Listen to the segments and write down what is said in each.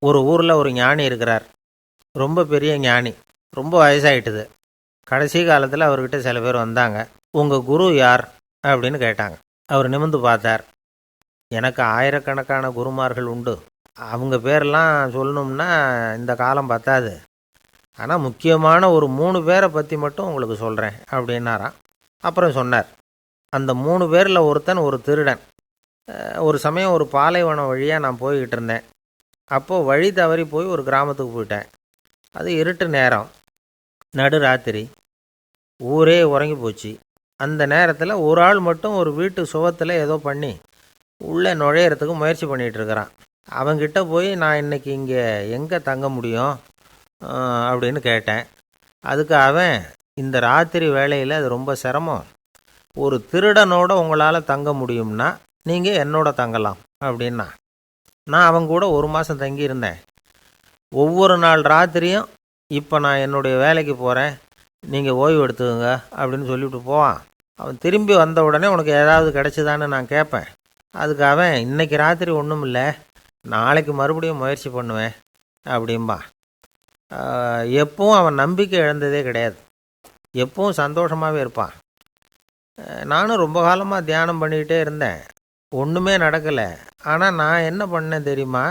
ஒரு ஊரில் ஒரு ஞானி இருக்கிறார். ரொம்ப பெரிய ஞானி. ரொம்ப வயசாயிட்டுது. கடைசி காலத்தில் அவர்கிட்ட சில பேர் வந்தாங்க. உங்கள் குரு யார் அப்படின்னு கேட்டாங்க. அவர் நிமிர்ந்து பார்த்தார். எனக்கு ஆயிரக்கணக்கான குருமார்கள் உண்டு. அவங்க பேரெல்லாம் சொல்லணும்னா இந்த காலம் பத்தாது. ஆனால் முக்கியமான ஒரு 3 பேரை பற்றி மட்டும் உங்களுக்கு சொல்கிறேன் அப்படின்னாராம். அப்புறம் சொன்னார். அந்த 3 பேரில் ஒருத்தன் ஒரு திருடன். ஒரு சமயம் ஒரு பாலைவனம் வழியாக நான் போய்கிட்டு இருந்தேன். அப்போது வழி தவறி போய் ஒரு கிராமத்துக்கு போயிட்டேன். அது இருட்டு நேரம், நடுராத்திரி, ஊரே உறங்கி போச்சு. அந்த நேரத்தில் ஒரு ஆள் மட்டும் ஒரு வீட்டு சுவத்தில் ஏதோ பண்ணி உள்ளே நுழையிறதுக்கு முயற்சி பண்ணிகிட்ருக்கிறான். அவங்கிட்ட போய் நான் இன்றைக்கி இங்கே எங்கே தங்க முடியும் அப்படின்னு கேட்டேன். அதுக்கு அவன், இந்த ராத்திரி வேளையில் அது ரொம்ப சிரமம், ஒரு திருடனோட உங்களால் தங்க முடியும்னா நீங்கள் என்னோட தங்கலாம் அப்படின்னா. நான் அவங்க கூட 1 மாதம் தங்கியிருந்தேன். ஒவ்வொரு நாள் ராத்திரியும் இப்போ நான் என்னுடைய வேலைக்கு போகிறேன், நீங்கள் ஓய்வு எடுத்துக்கோங்க அப்படின்னு சொல்லிவிட்டு போவான். அவன் திரும்பி வந்த உடனே உனக்கு ஏதாவது கிடச்சிதான்னு நான் கேட்பேன். அதுக்கு அவன், இன்றைக்கி ராத்திரி ஒன்றும் இல்லை, நாளைக்கு மறுபடியும் முயற்சி பண்ணுவேன் அப்படின்பா. எப்பவும் அவன் நம்பிக்கை இழந்ததே கிடையாது. எப்பவும் சந்தோஷமாகவே இருப்பான். நானும் ரொம்ப காலமாக தியானம் பண்ணிக்கிட்டே இருந்தேன். ஒன்றுமே நடக்கலை. ஆனால் நான் என்ன பண்ணேன் தெரியுமா?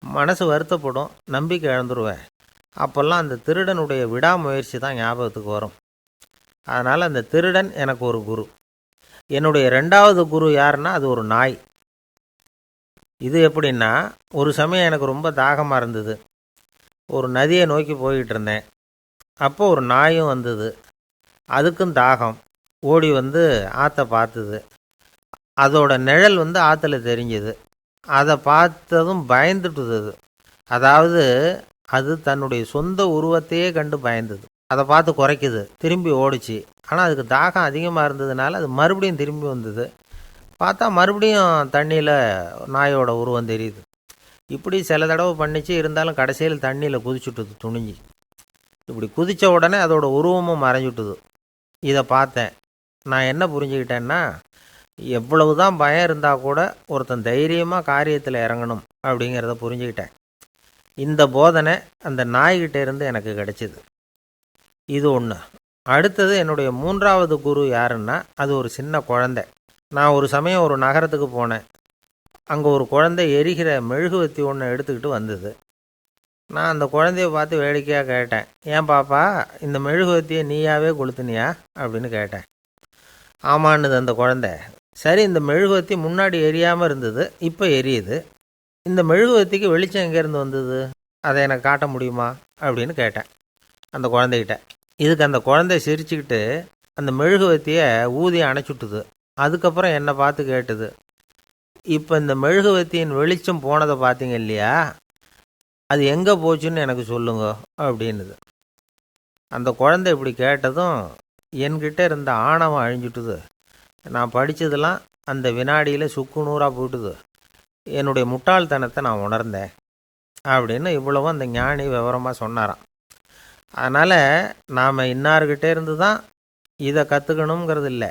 மனசு வருத்தப்படும், நம்பிக்கை இழந்துருவேன். அப்போல்லாம் அந்த திருடனுடைய விடாமுயற்சி தான் ஞாபகத்துக்கு வரும். அதனால் அந்த திருடன் எனக்கு ஒரு குரு. என்னுடைய 2வது குரு யாருன்னா அது ஒரு நாய். இது எப்படின்னா, ஒரு சமயம் எனக்கு ரொம்ப தாகமாக இருந்தது. ஒரு நதியை நோக்கி போய்கிட்டு இருந்தேன். அப்போ ஒரு நாயும் வந்தது. அதுக்கும் தாகம். ஓடி வந்து ஆற்றை பார்த்துது. அதோட நிழல் வந்து ஆற்றுல தெரிஞ்சுது. அதை பார்த்ததும் பயந்துட்டுது. அதாவது அது தன்னுடைய சொந்த உருவத்தையே கண்டு பயந்தது. அதை பார்த்து குறைக்குது, திரும்பி ஓடிச்சு. ஆனால் அதுக்கு தாகம் அதிகமாக இருந்ததுனால அது மறுபடியும் திரும்பி வந்தது. பார்த்தா மறுபடியும் தண்ணியில் நாயோட உருவம் தெரியுது. இப்படி சில தடவை பண்ணிச்சு. இருந்தாலும் கடைசியில் தண்ணியில் குதிச்சுட்டுது துணிஞ்சு. இப்படி குதித்த உடனே அதோட உருவமும் மறைஞ்சுட்டுது. இதை பார்த்தேன். நான் என்ன புரிஞ்சுக்கிட்டேன்னா, எவ்வளவு தான் பயம் இருந்தால் கூட ஒருத்தன் தைரியமாக காரியத்தில் இறங்கணும் அப்படிங்கிறத புரிஞ்சுக்கிட்டேன். இந்த போதனை அந்த நாய்கிட்ட இருந்து எனக்கு கிடைச்சிது. இது ஒன்று. அடுத்தது என்னுடைய 3வது குரு யாருன்னா அது ஒரு சின்ன குழந்தை. நான் ஒரு சமயம் ஒரு நகரத்துக்கு போனேன். அங்கே ஒரு குழந்தை எரிகிற மெழுகுவத்தி ஒன்று எடுத்துக்கிட்டு வந்தது. நான் அந்த குழந்தைய பார்த்து வேடிக்கையாக கேட்டேன், ஏன் பாப்பா, இந்த மெழுகுவத்தியை நீயாவே கொளுத்துனியா அப்படின்னு கேட்டேன். ஆமான்னுது அந்த குழந்தை. சரி, இந்த மெழுகுவத்தி முன்னாடி எரியாமல் இருந்தது, இப்போ எரியுது. இந்த மெழுகுவத்திக்கு வெளிச்சம் எங்கேருந்து வந்தது, அதை எனக்கு காட்ட முடியுமா அப்படின்னு கேட்டேன் அந்த குழந்தைகிட்ட. இதுக்கு அந்த குழந்தை சிரிச்சுக்கிட்டு அந்த மெழுகுவத்தியை ஊதி அணைச்சுட்டுது. அதுக்கப்புறம் என்னை பார்த்து கேட்டுது, இப்போ இந்த மெழுகுவத்தியின் வெளிச்சம் போனதை பார்த்தீங்க இல்லையா, அது எங்கே போச்சுன்னு எனக்கு சொல்லுங்க அப்படின்னுது. அந்த குழந்தை இப்படி கேட்டதும் என்கிட்ட இருந்த ஆணவம் அழிஞ்சுட்டுது. நான் படித்ததெல்லாம் அந்த வினாடியில் சுக்கு நூறாக போட்டுது. என்னுடைய முட்டாள்தனத்தை நான் உணர்ந்தேன் அப்படின்னு இவ்வளவும் அந்த ஞானி விவரமாக சொன்னாராம். அதனால் நாம் இன்னார்கிட்டே இருந்து தான் இதை கற்றுக்கணுங்கிறது இல்லை,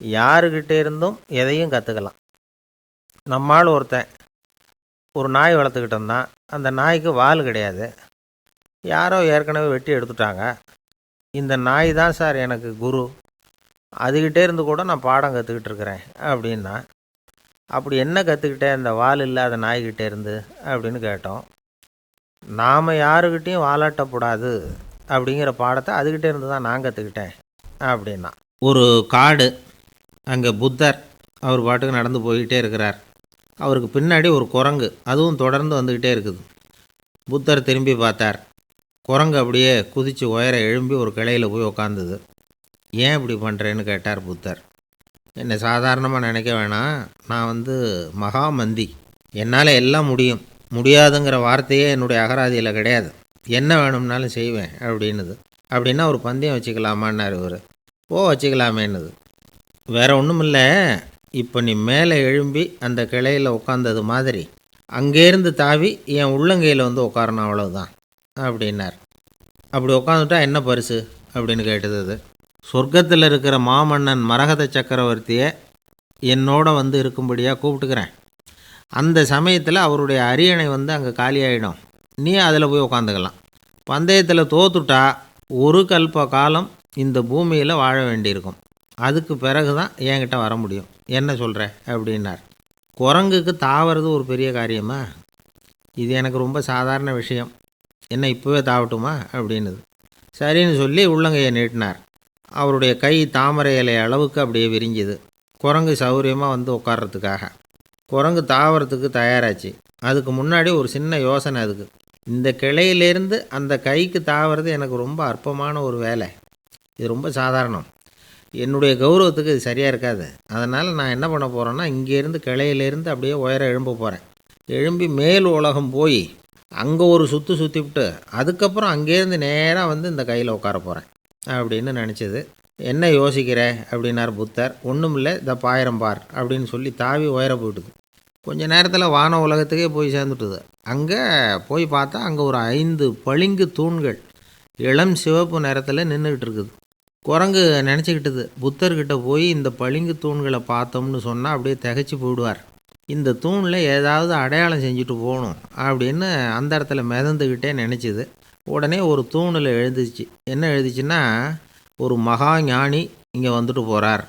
யாருக்கிட்டே இருந்தும் எதையும் கற்றுக்கலாம். நம்மால் ஒருத்தன் ஒரு நாய் வளர்த்துக்கிட்டு இருந்தான். அந்த நாய்க்கு வால் கிடையாது. யாரோ ஏற்கனவே வெட்டி எடுத்துட்டாங்க. இந்த நாய் தான் சார் எனக்கு குரு, அதுக்கிட்டே இருந்து கூட நான் பாடம் கற்றுக்கிட்டு இருக்கிறேன் அப்படின்னா. அப்படி என்ன கற்றுக்கிட்டேன் இந்த வால் இல்லாத நாய்கிட்டே இருந்து அப்படின்னு கேட்டோம். நாம் யாருக்கிட்டையும் வாலாட்டக்கூடாது அப்படிங்கிற பாடத்தை அதுக்கிட்டே இருந்து தான் நான் கற்றுக்கிட்டேன் அப்படின்னா. ஒரு காடு, அங்கே புத்தர் அவர் பாட்டுக்கு நடந்து போய்கிட்டே இருக்கிறார். அவருக்கு பின்னாடி ஒரு குரங்கு, அதுவும் தொடர்ந்து வந்துக்கிட்டே இருக்குது. புத்தர் திரும்பி பார்த்தார். குரங்கு அப்படியே குதித்து உயர எழும்பி ஒரு கிளையில் போய் உக்காந்துது. ஏன் இப்படி பண்ணுறேன்னு கேட்டார் புத்தர். என்னை சாதாரணமாக நினைக்க வேணாம், நான் மகாமந்தி, என்னால் எல்லாம் முடியும், முடியாதுங்கிற வார்த்தையே என்னுடைய அகராதியில் கிடையாது, என்ன வேணும்னாலும் செய்வேன் அப்படின்னுது. அப்படின்னா ஒரு பந்தயம் வச்சுக்கலாமான்னார் இவர். வச்சுக்கலாமேன்னுது. வேற ஒன்றும் இல்லை, இப்போ நீ மேலே எழும்பி அந்த கிளையில் உட்காந்தது மாதிரி அங்கேருந்து தாவி என் உள்ளங்கையில் உட்காரணும், அவ்வளவுதான் அப்படின்னார். அப்படி உட்காந்துட்டா என்ன பரிசு அப்படின்னு கேட்டது அது. சொர்க்கத்தில் இருக்கிற மாமன்னன் மரகத சக்கரவர்த்தியை என்னோட இருக்கும்படியாக கூப்பிட்டுக்கிறேன். அந்த சமயத்தில் அவருடைய அரியணை வந்து அங்கே காலியாகிடும். நீ அதில் போய் உட்காந்துக்கலாம். பந்தயத்தில் தோத்துட்டா ஒரு கல்ப காலம் இந்த பூமியில் வாழ வேண்டியிருக்கும். அதுக்கு பிறகு தான் என்கிட்ட வர முடியும். என்ன சொல்கிற அப்படின்னார். குரங்குக்கு தாவறது ஒரு பெரிய காரியமா? இது எனக்கு ரொம்ப சாதாரண விஷயம். என்ன இப்போவே தாவட்டுமா அப்படின்னுது. சரின்னு சொல்லி உள்ளங்கையை நீட்டினார். அவருடைய கை தாமரை இலை அளவுக்கு அப்படியே விரிஞ்சுது. குரங்கு சௌகரியமாக வந்து உட்கார்றதுக்காக. குரங்கு தாவறதுக்கு தயாராச்சு. அதுக்கு முன்னாடி ஒரு சின்ன யோசனை அதுக்கு. இந்த கிளையிலேருந்து அந்த கைக்கு தாவறது எனக்கு ரொம்ப அற்பமான ஒரு வேலை. இது ரொம்ப சாதாரணம். என்னுடைய கௌரவத்துக்கு இது சரியாக இருக்காது. அதனால் நான் என்ன பண்ண போகிறேன்னா, இங்கேருந்து கிளையிலேருந்து அப்படியே உயர எழும்ப போகிறேன். எழும்பி மேல் உலகம் போய் அங்கே ஒரு சுற்றிவிட்டு அதுக்கப்புறம் அங்கேருந்து நேராக வந்து இந்த கையில் உட்கார போகிறேன் அப்படின்னு நினச்சிது. என்ன யோசிக்கிற அப்படின்னார் புத்தர். ஒன்றும் இல்லை, இந்த பாயிரம் பார் அப்படின்னு சொல்லி தாவி உயர போயிட்டுது. கொஞ்ச நேரத்தில் வான உலகத்துக்கே போய் சேர்ந்துட்டுது. அங்கே போய் பார்த்தா அங்கே ஒரு 5 பளிங்கு தூண்கள் இளம் சிவப்பு நிறத்தில் நின்றுக்கிட்டு இருக்குது. குரங்கு நினச்சிக்கிட்டுது, புத்தர்கிட்ட போய் இந்த பளிங்கு தூண்களை பார்த்தோம்னு சொன்னால் அப்படியே திகைச்சு போயிடுவார். இந்த தூணில் ஏதாவது அடையாளம் செஞ்சுட்டு போகணும் அப்படின்னு அந்த இடத்துல மிதந்துக்கிட்டே நினச்சிது. உடனே ஒரு தூணில் எழுதிச்சு. என்ன எழுதிச்சுன்னா, ஒரு மகா ஞானி இங்கே வந்துட்டு போகிறார்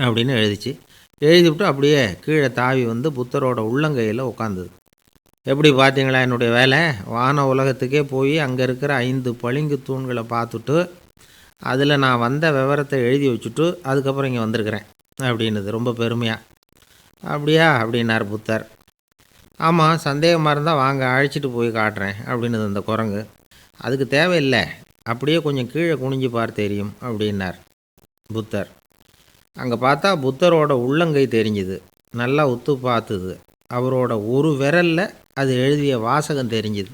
அப்படின்னு எழுதிச்சு. எழுதிவிட்டு அப்படியே கீழே தாவி வந்து புத்தரோட உள்ளங்கையில் உட்காந்துது. எப்படி பார்த்தீங்களா என்னுடைய வேலை? வான உலகத்துக்கே போய் அங்கே இருக்கிற 5 பளிங்கு தூண்களை பார்த்துட்டு அதில் நான் வந்த விவரத்தை எழுதி வச்சுட்டு அதுக்கப்புறம் இங்கே வந்திருக்கிறேன் அப்படின்னுது ரொம்ப பெருமையாக. அப்படியா அப்படின்னார் புத்தர். ஆமாம், சந்தேகமாக இருந்தால் வாங்க, அழைச்சிட்டு போய் காட்டுறேன் அப்படின்னுது அந்த குரங்கு. அதுக்கு தேவையில்லை, அப்படியே கொஞ்சம் கீழே குனிஞ்சு பார்த்து தெரியும் அப்படின்னார் புத்தர். அங்கே பார்த்தா புத்தரோட உள்ளங்கை தெரிஞ்சுது. நல்லா உத்து பார்த்துது. அவரோட ஒரு விரலில் அது எழுதிய வாசகம் தெரிஞ்சுது.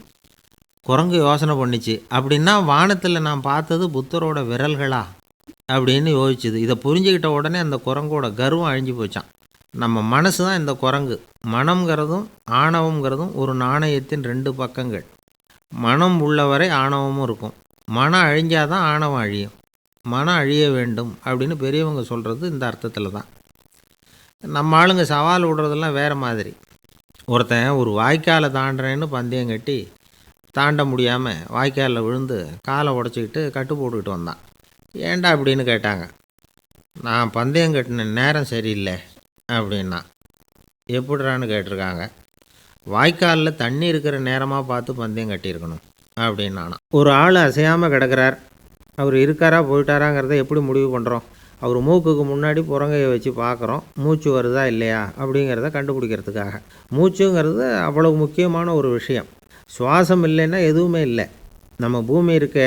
குரங்கு யோசனை பண்ணிச்சு, அப்படின்னா வானத்தில் நான் பார்த்தது புத்தரோட விரல்களா அப்படின்னு யோசிச்சுது. இதை புரிஞ்சுக்கிட்ட உடனே அந்த குரங்கோட கர்வம் அழிஞ்சு போச்சான். நம்ம மனசு தான் இந்த குரங்கு. மனம்ங்கிறதும் ஆணவங்கிறதும் ஒரு நாணயத்தின் 2 பக்கங்கள். மனம் உள்ளவரை ஆணவமும் இருக்கும். மனம் அழிஞ்சாதான் ஆணவம் அழியும். மனம் அழிய வேண்டும் அப்படின்னு பெரியவங்க சொல்கிறது இந்த அர்த்தத்தில் தான். நம்ம ஆளுங்க சவால் விடுறதெல்லாம் வேறு மாதிரி. ஒருத்தன் ஒரு வாய்க்காலை தாண்டுறேன்னு பந்தயம் கட்டி தாண்ட முடியாமல் வாய்க்காலில் விழுந்து காலை உடச்சிக்கிட்டு கட்டு போட்டுக்கிட்டு வந்தான். ஏன்டா அப்படின்னு கேட்டாங்க. நான் பந்தயம் கட்டின நேரம் சரியில்லை அப்படின்னா. எப்படிறான்னு கேட்டிருக்காங்க. வாய்க்காலில் தண்ணி இருக்கிற நேரமாக பார்த்து பந்தயம் கட்டியிருக்கணும் அப்படின்னானா. ஒரு ஆள் அசையாமல் கிடக்கிறார். அவர் இருக்காரா போயிட்டாராங்கிறத எப்படி முடிவு பண்ணுறோம்? அவர் மூக்குக்கு முன்னாடி புறங்கையை வச்சு பார்க்குறோம், மூச்சு வருதா இல்லையா அப்படிங்கிறத கண்டுபிடிக்கிறதுக்காக. மூச்சுங்கிறது அவ்வளவு முக்கியமான ஒரு விஷயம். சுவாசம் இல்லைன்னா எதுவுமே இல்லை. நம்ம பூமி இருக்க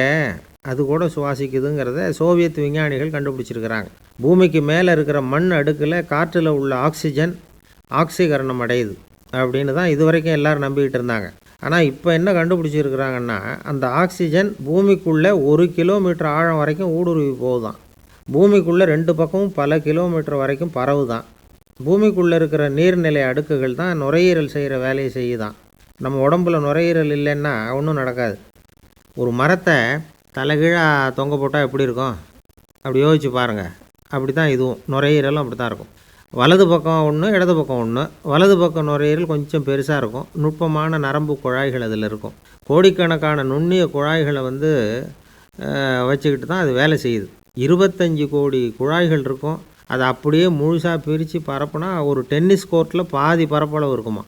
அது கூட சுவாசிக்குதுங்கிறத சோவியத் விஞ்ஞானிகள் கண்டுபிடிச்சிருக்கிறாங்க. பூமிக்கு மேலே இருக்கிற மண் அடுக்கில் காற்றில் உள்ள ஆக்சிஜன் ஆக்சிகரணம் அடையுது அப்படின்னு தான் இது வரைக்கும் எல்லோரும் நம்பிக்கிட்டு இருந்தாங்க. ஆனால் இப்போ என்ன கண்டுபிடிச்சிருக்கிறாங்கன்னா, அந்த ஆக்சிஜன் பூமிக்குள்ளே 1 கிலோமீட்டர் ஆழம் வரைக்கும் ஊடுருவி போகுதான். பூமிக்குள்ளே 2 பக்கமும் பல கிலோமீட்டர் வரைக்கும் பரவுதான். பூமிக்குள்ளே இருக்கிற நீர்நிலை அடுக்குகள் தான் நுரையீரல் செய்கிற வேலையை செய்யுதான். நம்ம உடம்புல நுரையீரல் இல்லைன்னா ஒன்றும் நடக்காது. ஒரு மரத்தை தலைகீழாக தொங்க போட்டால் எப்படி இருக்கும்? அப்படி யோசிச்சு பாருங்கள். அப்படி தான் இதுவும், நுரையீரலும் அப்படி தான் இருக்கும். வலது பக்கம் ஒன்று, இடது பக்கம் ஒன்று. வலது பக்கம் நுரையீரல் கொஞ்சம் பெருசாக இருக்கும். நுட்பமான நரம்பு குழாய்கள் அதில் இருக்கும். கோடிக்கணக்கான நுண்ணிய குழாய்களை வச்சுக்கிட்டு தான் அது வேலை செய்யுது. 25 கோடி குழாய்கள் இருக்கும். அதை அப்படியே முழுசாக பிரித்து பரப்புனா ஒரு டென்னிஸ் கோர்ட்டில் பாதி பரப்பளவு இருக்குமா.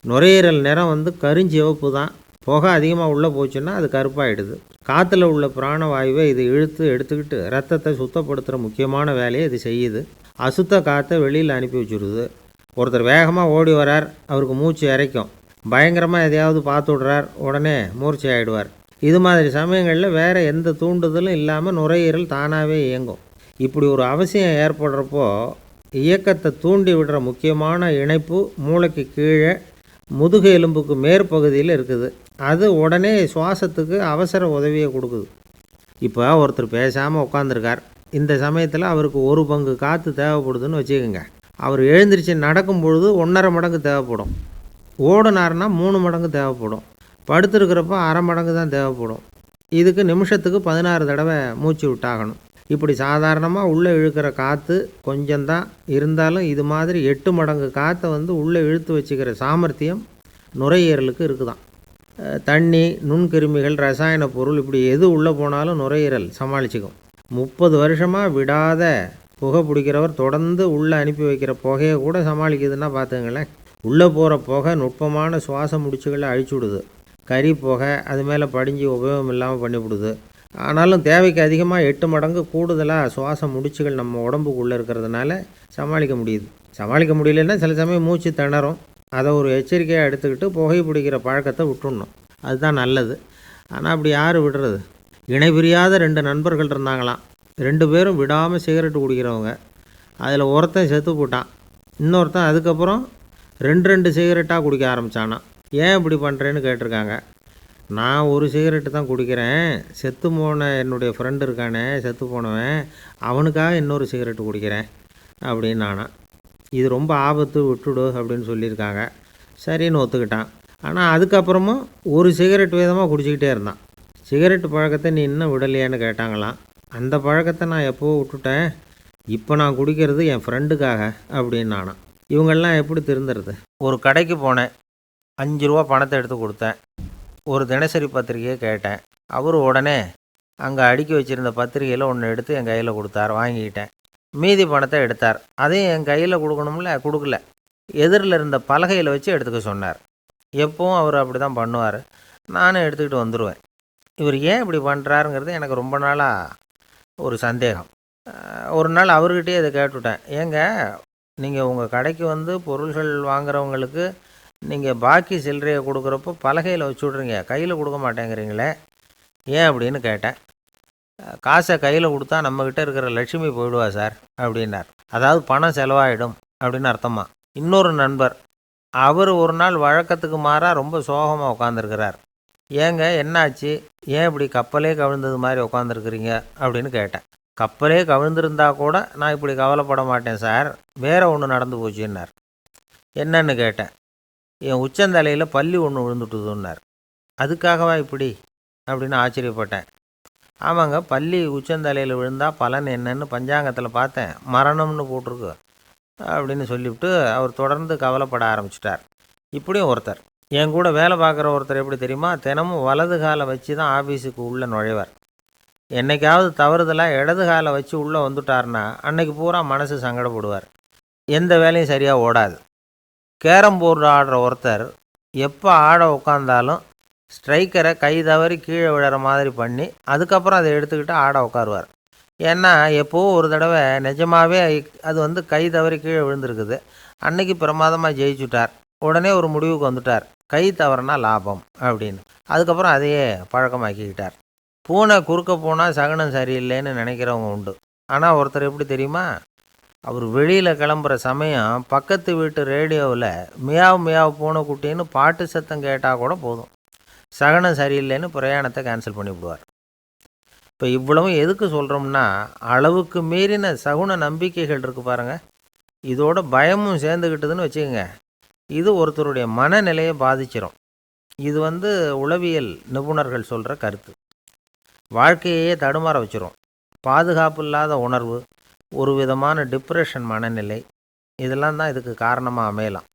நுரையீரல் நிறம் கருஞ்சிவப்பு தான். புகை அதிகமாக உள்ளே போச்சுன்னா அது கருப்பாயிடுது. காற்றுல உள்ள பிராணவாயுவை இது இழுத்து எடுத்துக்கிட்டு ரத்தத்தை சுத்தப்படுத்துகிற முக்கியமான வேலையை இது செய்யுது. அசுத்த காற்றை வெளியில் அனுப்பி வச்சுருது. ஒருத்தர் வேகமாக ஓடி வரார், அவருக்கு மூச்சு இறைக்கும். பயங்கரமாக எதையாவது பார்த்து விடுறார், உடனே மூர்ச்சி ஆகிடுவார். இது மாதிரி சமயங்களில் வேறு எந்த தூண்டுதலும் இல்லாமல் நுரையீரல் தானாகவே இயங்கும். இப்படி ஒரு அவசியம் ஏற்படுறப்போ இயக்கத்தை தூண்டி விடுற முக்கியமான இணைப்பு மூளைக்கு கீழே முதுகு எலும்புக்கு மேற்பகுதியில் இருக்குது. அது உடனே சுவாசத்துக்கு அவசர உதவியை கொடுக்குது. இப்போ ஒருத்தர் பேசாமல் உட்காந்துருக்கார். இந்த சமயத்தில் அவருக்கு 1 பங்கு காற்று தேவைப்படுதுன்னு வச்சுக்கோங்க. அவர் எழுந்திரிச்சு நடக்கும் பொழுது 1.5 மடங்கு தேவைப்படும். ஓடினார்னா 3 மடங்கு தேவைப்படும். படுத்துருக்கிறப்ப 1/2 மடங்கு தான் தேவைப்படும். இதுக்கு நிமிஷத்துக்கு 16 தடவை மூச்சு விட்டாகணும். இப்படி சாதாரணமாக உள்ளே இழுக்கிற காற்று கொஞ்சம்தான் இருந்தாலும் இது மாதிரி 8 மடங்கு காற்றை வந்து உள்ளே இழுத்து வச்சுக்கிற சாமர்த்தியம் நுரையீரலுக்கு இருக்குதாம். தண்ணி, நுண்கிருமிகள், ரசாயன பொருள் இப்படி எது உள்ளே போனாலும் நுரையீரல் சமாளிச்சுக்கும். 30 வருஷமாக விடாத புகை பிடிக்கிறவர் தொடர்ந்து உள்ளே அனுப்பி வைக்கிற புகையை கூட சமாளிக்குதுன்னா பார்த்துங்களேன். உள்ளே போகிற புகை நுட்பமான சுவாச முடிச்சுகளை அழிச்சு விடுது. கறி புகை அது மேலே படிஞ்சு உபயோகம் இல்லாமல் பண்ணிவிடுது. ஆனாலும் தேவைக்கு அதிகமாக 8 மடங்கு கூடுதலாக சுவாச முடிச்சுகள் நம்ம உடம்புக்குள்ளே இருக்கிறதுனால சமாளிக்க முடியுது. சமாளிக்க முடியலன்னா சில சமயம் மூச்சு திணறும். அதை ஒரு எச்சரிக்கையாக எடுத்துக்கிட்டு புகை பிடிக்கிற பழக்கத்தை விட்டுடணும். அதுதான் நல்லது. ஆனால் அப்படி யார் விடுறது? இணை பிரியாத 2 நண்பர்கள் இருந்தாங்களாம். 2 பேரும் விடாமல் சிகரெட்டு குடிக்கிறவங்க. அதில் ஒருத்தன் செத்து போட்டான். இன்னொருத்தன் அதுக்கப்புறம் 2 சிகரெட்டாக குடிக்க ஆரம்பித்தானான். ஏன் இப்படி பண்ணுறேன்னு கேட்டிருக்காங்க. நான் ஒரு சிகரெட்டு தான் குடிக்கிறேன், செத்து போன என்னுடைய ஃப்ரெண்டு இருக்கானே செத்து போனவன், அவனுக்காக இன்னொரு சிகரெட்டு குடிக்கிறேன் அப்படின்னு நானான். இது ரொம்ப ஆபத்து, விட்டுடு அப்படின்னு சொல்லியிருக்காங்க. சரின்னு ஒத்துக்கிட்டான். ஆனால் அதுக்கப்புறமும் ஒரு சிகரெட் வீதமாக குடிச்சிக்கிட்டே இருந்தான். சிகரெட்டு பழக்கத்தை நீ இன்னும் விடலையான்னு கேட்டாங்களாம். அந்த பழக்கத்தை நான் எப்போவோ விட்டுட்டேன், இப்போ நான் குடிக்கிறது என் ஃப்ரெண்டுக்காக அப்படின்னு நானான். இவங்கெல்லாம் எப்படி திருந்துறது? ஒரு கடைக்கு போனேன், 5 ரூபா பணத்தை எடுத்து கொடுத்தேன். ஒரு தினசரி பத்திரிகையை கேட்டேன். அவர் உடனே அங்கே அடுக்கி வச்சுருந்த பத்திரிகையில் ஒன்று எடுத்து என் கையில் கொடுத்தார். வாங்கிக்கிட்டேன். மீதி பணத்தை எடுத்தார். அதையும் என் கையில் கொடுக்கணும்ல, கொடுக்கல. எதிரில் இருந்த பலகையில் வச்சு எடுத்துக்க சொன்னார். எப்பவும் அவர் அப்படி தான் பண்ணுவார். நானும் எடுத்துக்கிட்டு வந்துடுவேன். இவர் ஏன் இப்படி பண்ணுறாருங்கிறது எனக்கு ரொம்ப நாளாக ஒரு சந்தேகம். ஒரு நாள் அவர்கிட்டயே இதை கேட்டுவிட்டேன். ஏங்க, நீங்கள் உங்கள் கடைக்கு வந்து பொருள்கள் வாங்குறவங்களுக்கு நீங்கள் பாக்கி சில்லறையை கொடுக்குறப்போ பலகையில் வச்சு விட்றீங்க, கையில் கொடுக்க மாட்டேங்கிறீங்களே, ஏன் அப்படின்னு கேட்டேன். காசை கையில் கொடுத்தா நம்மக்கிட்ட இருக்கிற லட்சுமி போயிடுவா சார் அப்படின்னார். அதாவது பணம் செலவாயிடும் அப்படின்னு அர்த்தமா. இன்னொரு நண்பர், அவர் ஒரு நாள் வழக்கத்துக்கு மாறாக ரொம்ப சோகமாக உட்காந்துருக்கிறார். ஏங்க என்னாச்சு, ஏன் இப்படி கப்பலே கவிழ்ந்தது மாதிரி உட்காந்துருக்குறீங்க அப்படின்னு கேட்டேன். கப்பலே கவிழ்ந்திருந்தா கூட நான் இப்படி கவலைப்பட மாட்டேன் சார், வேற ஒன்று நடந்து போச்சுன்னார். என்னன்னு கேட்டேன். என் உச்சந்தலையில் பல்லி ஒன்று விழுந்துட்டுதுன்னார். அதுக்காகவா இப்படி அப்படின்னு ஆச்சரியப்பட்டேன். ஆமாங்க, பல்லி உச்சந்தலையில் விழுந்தால் பலன் என்னன்னு பஞ்சாங்கத்தில் பார்த்தேன், மரணம்னு போட்டிருக்கு அப்படின்னு சொல்லிவிட்டு அவர் தொடர்ந்து கவலைப்பட ஆரம்பிச்சிட்டார். இப்படியும் ஒருத்தர், என் கூட வேலை பார்க்குற ஒருத்தர் எப்படி தெரியுமா, தினமும் வலது காலை வச்சு தான் ஆஃபீஸுக்கு உள்ளே நுழைவார். என்னைக்காவது தவறுதலாக இடது காலை வச்சு உள்ளே வந்துட்டார்னா அன்னைக்கு பூரா மனசு சங்கடப்படுவார். எந்த வேலையும் சரியாக ஓடாது. கேரம் போர்டு ஆடுற ஒருத்தர் எப்போ ஆட உட்காந்தாலும் ஸ்ட்ரைக்கரை கை தவறி கீழே விழுற மாதிரி பண்ணி அதுக்கப்புறம் அதை எடுத்துக்கிட்டு ஆட உட்காருவார். ஏன்னா எப்போவோ ஒரு தடவை நிஜமாகவே அது வந்து கை தவறி கீழே விழுந்திருக்குது. அன்னைக்கு பிரமாதமாக ஜெயிச்சுட்டார். உடனே ஒரு முடிவுக்கு வந்துட்டார், கை தவறுனா லாபம் அப்படின்னு. அதுக்கப்புறம் அதையே பழக்கமாக்கிக்கிட்டார். பூனை குறுக்க போனால் சகுனம் சரியில்லைன்னு நினைக்கிறவங்க உண்டு. ஆனால் ஒருத்தர் எப்படி தெரியுமா, அவர் வெளியில் கிளம்புற சமயம் பக்கத்து வீட்டு ரேடியோவில் மியாவ் மியாவ் பூனைக்குட்டின்னு பாட்டு சத்தம் கேட்டால் கூட போதும், சகனம் சரியில்லைன்னு பிரயாணத்தை கேன்சல் பண்ணிவிடுவார். இப்போ இவ்வளவும் எதுக்கு சொல்கிறோம்னா, அளவுக்கு மீறின சகுன நம்பிக்கைகள் இருக்குது பாருங்கள், இதோட பயமும் சேர்ந்துக்கிட்டதுன்னு வச்சுக்கோங்க, இது ஒருத்தருடைய மனநிலையை பாதிச்சிடும். இது வந்து உளவியல் நிபுணர்கள் சொல்கிற கருத்து. வாழ்க்கையே தடுமாற வச்சிரும். பாதுகாப்பு இல்லாத உணர்வு, ஒரு விதமான டிப்ரெஷன் மனநிலை, இதெல்லாம் தான் இதுக்கு காரணமாக அமையலாம்.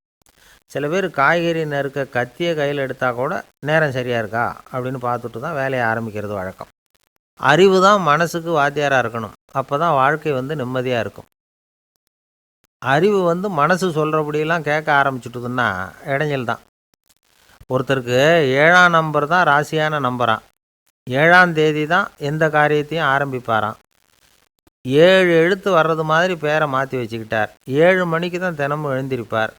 சில பேர் காய்கறி நறுக்க கத்தியை கையில் எடுத்தால் கூட நேரம் சரியாக இருக்கா அப்படின்னு பார்த்துட்டு தான் வேலையை ஆரம்பிக்கிறது வழக்கம். அறிவு தான் மனசுக்கு வாத்தியாராக இருக்கணும். அப்போ தான் வாழ்க்கை வந்து நிம்மதியாக இருக்கும். அறிவு வந்து மனசு சொல்கிறபடியெல்லாம் கேட்க ஆரம்பிச்சுட்டுதுன்னா இடைஞ்சல் தான். ஒருத்தருக்கு 7ஆம் நம்பர் தான் ராசியான நம்பரான். 7ஆம் தேதி தான் எந்த காரியத்தையும் ஆரம்பிப்பாராம். 7 எழுத்து வர்றது மாதிரி பேரை மாற்றி வச்சுக்கிட்டார். 7 மணிக்கு தான் தினமும் எழுந்திருப்பார்.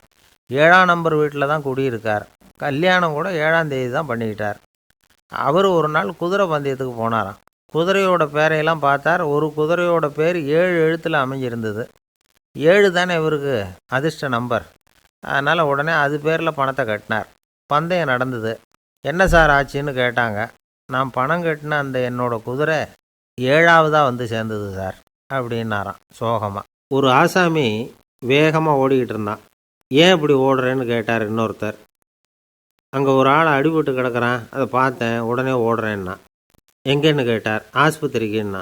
7ஆம் நம்பர் வீட்டில் தான் குடியிருக்கார். கல்யாணம் கூட 7ஆம் தேதி தான் பண்ணிக்கிட்டார். அவர் ஒரு நாள் குதிரை பந்தயத்துக்கு போனாராம். குதிரையோட பேரையெல்லாம் பார்த்தார். ஒரு குதிரையோட பேர் 7 எழுத்தில் அமைஞ்சிருந்தது. 7 தானே இவருக்கு அதிர்ஷ்ட நம்பர். அதனால் உடனே அது பேரில் பணத்தை கட்டினார். பந்தயம் நடந்தது. என்ன சார் ஆச்சுன்னு கேட்டாங்க. நான் பணம் கட்டின அந்த என்னோட குதிரை 7ஆவதாக வந்து சேர்ந்தது சார் அப்படின்னாராம் சோகமாக. ஒரு ஆசாமி வேகமாக ஓடிக்கிட்டு இருந்தான். ஏன் இப்படி ஓடுறேன்னு கேட்டார் இன்னொருத்தர். அங்கே ஒரு ஆள் அடிபட்டு கிடக்கிறான், அதை பார்த்தேன், உடனே ஓடுறேன்னா. எங்கேன்னு கேட்டார். ஆஸ்பத்திரிக்குன்னா.